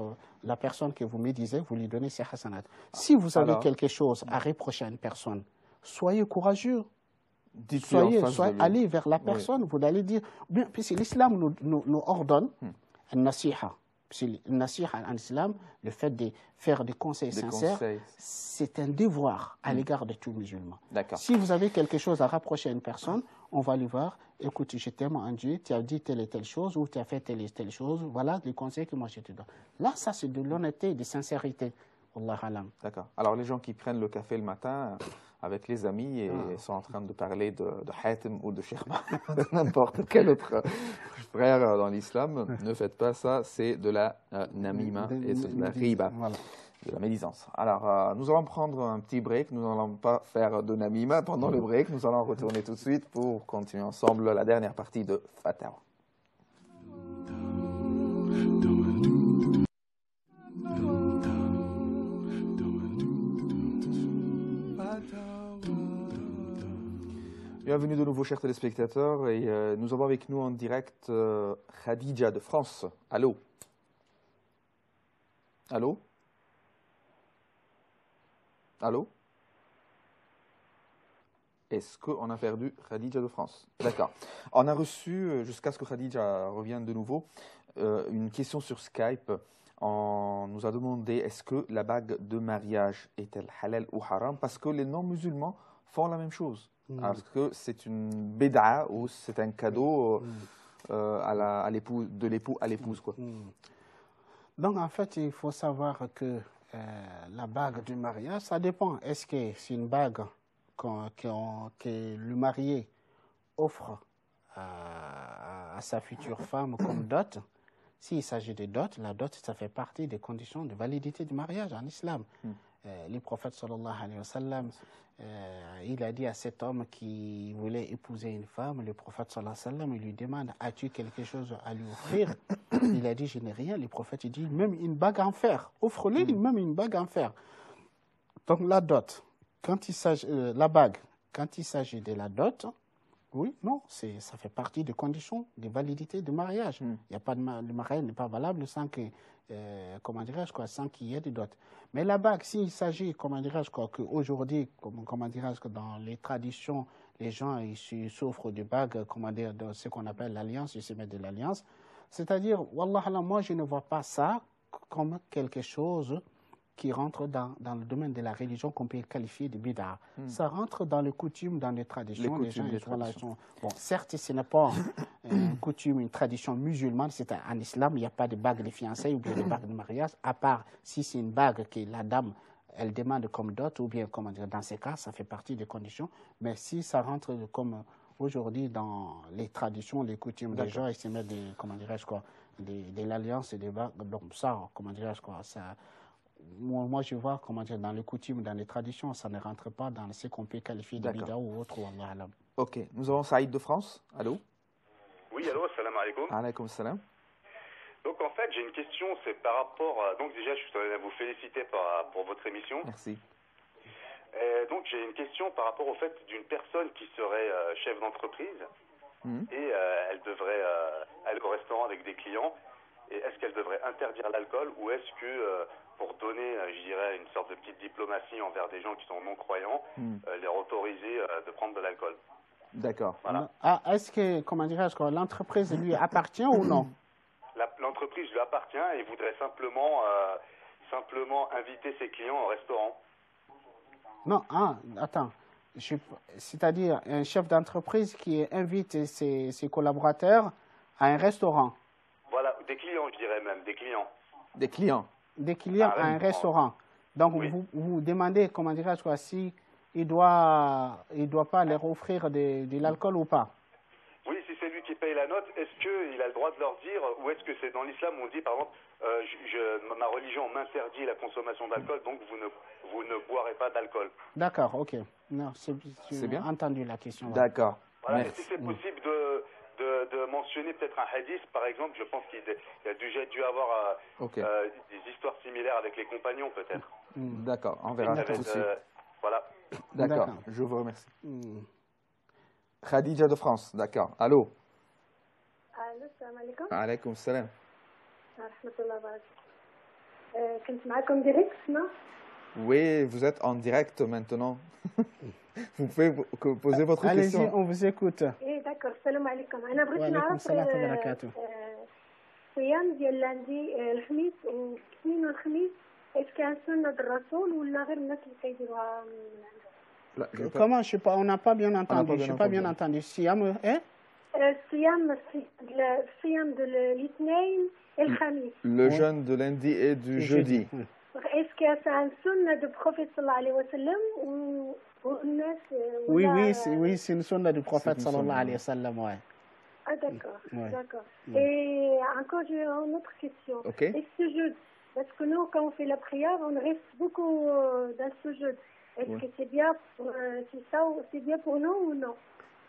la personne que vous médisez, vous lui donnez ses hasanat. Si vous avez quelque chose à reprocher à une personne, soyez courageux. Allez vers la personne, vous allez dire, bien, puisque l'islam nous ordonne un nasiha. Le nasiha en islam, le fait de faire des conseils sincères, c'est un devoir à l'égard de tout musulman. Si vous avez quelque chose à rapprocher à une personne, on va lui voir, écoute, je t'aime en Dieu, tu as dit telle et telle chose, ou tu as fait telle et telle chose, voilà les conseils que moi je te donne. Là, ça c'est de l'honnêteté, de sincérité. Wallah alam. D'accord. Alors les gens qui prennent le café le matin avec les amis et sont en train de parler de Hatim ou de Cheikh de n'importe quel autre frère dans l'islam, ne faites pas ça, c'est de la namima et c'est de la riba, de la médisance. Alors nous allons prendre un petit break, nous n'allons pas faire de namima pendant le break, nous allons retourner tout de suite pour continuer ensemble la dernière partie de Fatawa. Bienvenue de nouveau, chers téléspectateurs, et nous avons avec nous en direct Khadija de France. Allô? Allô? Allô? Est-ce qu'on a perdu Khadija de France? D'accord. On a reçu, jusqu'à ce que Khadija revienne de nouveau, une question sur Skype. On nous a demandé est-ce que la bague de mariage est-elle halal ou haram? Parce que les non-musulmans font la même chose. Parce que c'est une béda ou c'est un cadeau de l'époux à l'épouse. Donc en fait, il faut savoir que la bague du mariage, ça dépend. Est-ce que c'est une bague que le marié offre à sa future femme comme dot? S'il s'agit de dot, la dot, ça fait partie des conditions de validité du mariage en islam. Le prophète sallallahu alayhi wa sallam, il a dit à cet homme qui voulait épouser une femme, le prophète sallallahu alayhi wa sallam, il lui demande, as-tu quelque chose à lui offrir? Il a dit, je n'ai rien. Le prophète il dit, même une bague en fer, offre-lui même une bague en fer. Donc la dot, quand il s'agit, la bague, quand il s'agit de la dot, Oui, non, ça fait partie des conditions de validité du mariage. Il y a pas le mariage n'est pas valable sans que, comment dirais-je quoi, sans qu'il y ait de dot. Mais la bague, s'il s'agit, comment dirais-je quoi, qu'aujourd'hui, comment dirais-je que dans les traditions, les gens ils souffrent de bagues, comment dire, de ce qu'on appelle l'alliance, ils se mettent de l'alliance. C'est-à-dire, wallah, moi je ne vois pas ça comme quelque chose qui rentre dans le domaine de la religion qu'on peut qualifier de bid'a. Ça rentre dans les coutumes, dans les traditions. Les gens, bon, certes, ce n'est pas une coutume, une tradition musulmane. C'est en islam, il n'y a pas de bague de fiançailles ou bien de bague de mariage, à part si c'est une bague que la dame, elle demande comme dot, ou bien, comment dire, dans ces cas, ça fait partie des conditions. Mais si ça rentre comme aujourd'hui dans les traditions, les coutumes des gens, ils se mettent des, comment dirais-je quoi, de l'alliance et des bagues, donc ça, comment dirais-je quoi, ça... Moi, je vois, comment dire, dans les coutumes, dans les traditions, ça ne rentre pas dans ce qu'on peut qualifier de bid'a ou autre. Ok, nous avons Saïd de France. Allô? Oui, allô, salam alaikum. Alaykoum salam. Donc, en fait, j'ai une question, c'est par rapport à... Donc, déjà, je voudrais vous féliciter pour votre émission. Merci. Donc, j'ai une question par rapport au fait d'une personne qui serait chef d'entreprise et elle devrait aller au restaurant avec des clients. Et est-ce qu'elle devrait interdire l'alcool ou est-ce que, pour donner, je dirais, une sorte de petite diplomatie envers des gens qui sont non-croyants, les autoriser de prendre de l'alcool? D'accord. Voilà. Est-ce que, comment dirais-je, l'entreprise lui appartient ou non? L'entreprise lui appartient et voudrait simplement inviter ses clients au restaurant. Non, attends. C'est-à-dire un chef d'entreprise qui invite ses collaborateurs à un restaurant. Voilà, des clients, je dirais même, des clients. Des clients. Des clients à un restaurant. Donc, oui. vous demandez, comment dirais-je quoi, si il doit pas leur offrir de l'alcool ou pas? Oui, si c'est lui qui paye la note, est-ce qu'il a le droit de leur dire, ou est-ce que c'est dans l'islam où on dit, par exemple, ma religion m'interdit la consommation d'alcool, donc vous ne boirez pas d'alcool? D'accord, ok. Non, c'est bien entendu la question. D'accord. Voilà, si c'est possible de mentionner peut-être un hadith, par exemple, je pense qu'il y a dû avoir des histoires similaires avec les compagnons, peut-être. D'accord, on verra tout de suite. Voilà. D'accord, je vous remercie. Khadija de France, d'accord. Allô? Allô, salam alaikum. Alaykoum salam. Rahmatullah barak. كنت معكم direct, non? Oui, vous êtes en direct maintenant. Vous pouvez poser votre question. Allez-y, on vous écoute. Eh, d'accord. Salam alaikum. أنا بغيت نعرف الصيام ديال لاندي الخميس والاثنين والخميس est-ce كان سنة الرسول ولا غير الناس اللي كيديروها من عنده؟ Comment? On n'a pas bien entendu. Je n'ai pas bien entendu. Siam, الصيام de الاثنين الخميس. Le jeûne de lundi et du jeudi. Est-ce que c'est une sunna du prophète sallallahu alayhi wa sallam ou Oui, c'est une sunna du prophète sallallahu alayhi wa sallam, ouais. Ah, d'accord, d'accord. Et encore, j'ai une autre question. Et ce sujoud, parce que nous, quand on fait la prière, on reste beaucoup dans ce sujoud. Est-ce que c'est bien pour nous ou non?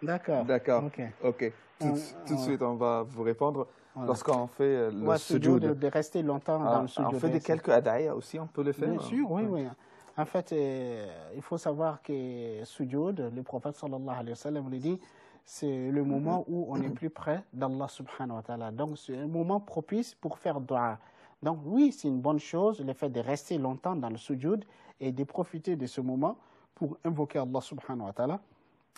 D'accord. D'accord. Ok. Tout de suite, on va vous répondre. Lorsqu'on fait le sujoud, de rester longtemps dans le sujoud. On fait quelques adaya aussi, on peut le faire. Bien sûr, oui. En fait, il faut savoir que sujoud, le prophète sallallahu alayhi wa sallam lui dit, c'est le moment où on est plus près d'Allah subhanahu wa ta'ala. Donc, c'est un moment propice pour faire dua. Donc, oui, c'est une bonne chose, le fait de rester longtemps dans le sujoud et de profiter de ce moment pour invoquer Allah subhanahu wa ta'ala.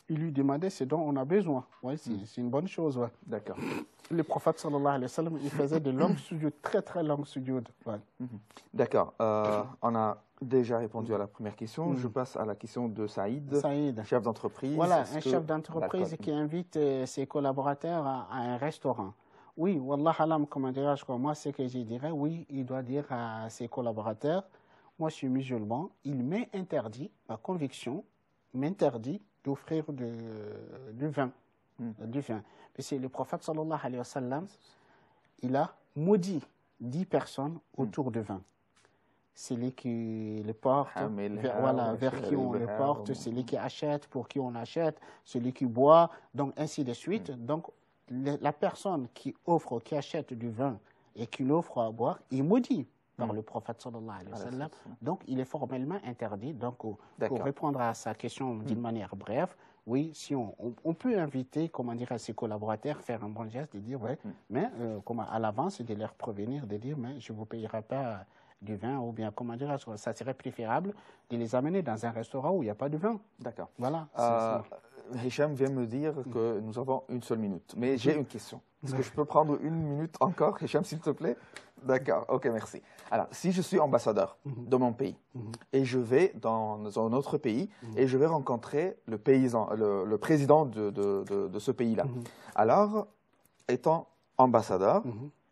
Il lui demandait ce dont on a besoin. Oui, c'est une bonne chose. Ouais. D'accord. Le prophète sallallahu alayhi wa sallam, il faisait de longues sujoud, très très longues sujoud. Ouais. D'accord. On a déjà répondu à la première question. Je passe à la question de Saïd. Chef d'entreprise. Voilà, un chef d'entreprise qui invite ses collaborateurs à un restaurant. Oui, wallah alam, comment dirais-je, moi, ce que je dirais, oui, il doit dire à ses collaborateurs, moi je suis musulman, il m'est interdit, ma conviction m'interdit d'offrir du vin. Parce que le prophète sallallahu alayhi wa sallam, il a maudit 10 personnes autour de vin. Celui qui le porte, vers qui on le porte, celui qui achète, pour qui on achète, celui qui boit, donc ainsi de suite. Donc la personne qui offre, qui achète du vin et qui l'offre à boire, il maudit. par le prophète sallallahu alayhi wa sallam. Donc, il est formellement interdit. Donc, pour répondre à sa question d'une manière brève, oui, si on peut inviter, comment dire, à ses collaborateurs, faire un bon geste, de dire, mais à l'avance, de leur prévenir, de dire, mais je ne vous payerai pas du vin, ou bien, comment dire, ça serait préférable de les amener dans un restaurant où il n'y a pas de vin. D'accord. Voilà. Hicham vient me dire que nous avons une seule minute, mais j'ai une question. Est-ce que je peux prendre une minute encore, Hicham, s'il te plaît? D'accord, ok, merci. Alors, si je suis ambassadeur de mon pays et je vais dans un autre pays et je vais rencontrer le président de ce pays-là, alors, étant ambassadeur,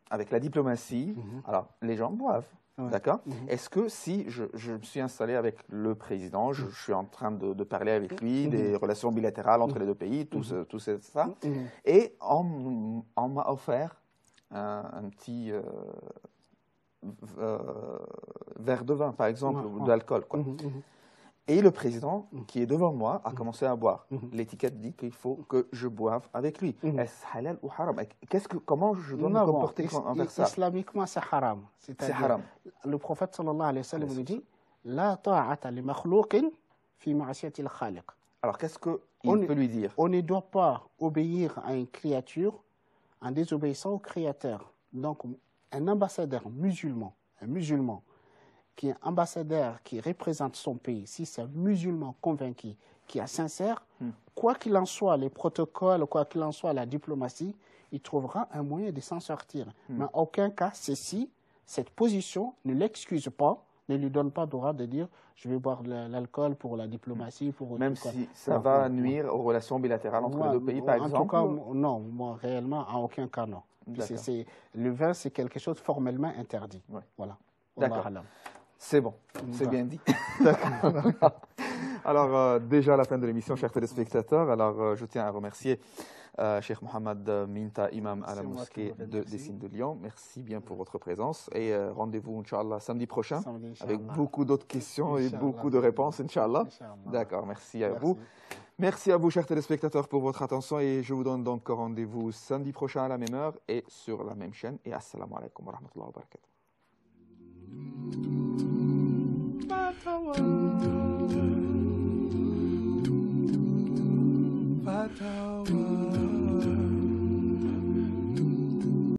avec la diplomatie, alors les gens boivent. D'accord. Est-ce que si je me suis installé avec le président, je suis en train de parler avec lui, des relations bilatérales entre les deux pays, tout ça, et on m'a offert un petit verre de vin, par exemple, ou d'alcool, quoi. Et le président, qui est devant moi, a commencé à boire. L'étiquette dit qu'il faut que je boive avec lui. Est-ce halal ou haram? Comment je dois me comporter envers ça? Islamiquement, c'est haram. C'est haram. Le prophète sallallahu alayhi wa sallam lui dit La ta'ata li makhlouqin fi ma'asiyati al-khaliq. Alors, qu'est-ce qu'il peut lui dire? On ne doit pas obéir à une créature en désobéissant au Créateur. Donc, un ambassadeur musulman, qui est ambassadeur, qui représente son pays, si c'est un musulman convaincu, qui est sincère, quoi qu'il en soit, les protocoles, quoi qu'il en soit, la diplomatie, il trouvera un moyen de s'en sortir. Mais en aucun cas, cette position ne l'excuse pas, ne lui donne pas droit de dire je vais boire l'alcool pour la diplomatie. Même si ça va nuire aux relations bilatérales entre les deux pays, par exemple? En tout cas, non, moi, réellement, en aucun cas, non. Le vin, c'est quelque chose formellement interdit. Voilà. D'accord. C'est bon, c'est bien dit. Alors, déjà à la fin de l'émission, chers téléspectateurs, alors je tiens à remercier Cheikh Mohamed Minta, imam à la mosquée de Dessine de Lyon. Merci bien pour votre présence et rendez-vous, Inch'Allah, samedi prochain avec beaucoup d'autres questions et beaucoup de réponses, Inch'Allah. D'accord, merci à vous. Merci à vous, chers téléspectateurs, pour votre attention et je vous donne donc rendez-vous samedi prochain à la même heure et sur la même chaîne. Et assalamu alaikum wa rahmatullahi wa barakatuh.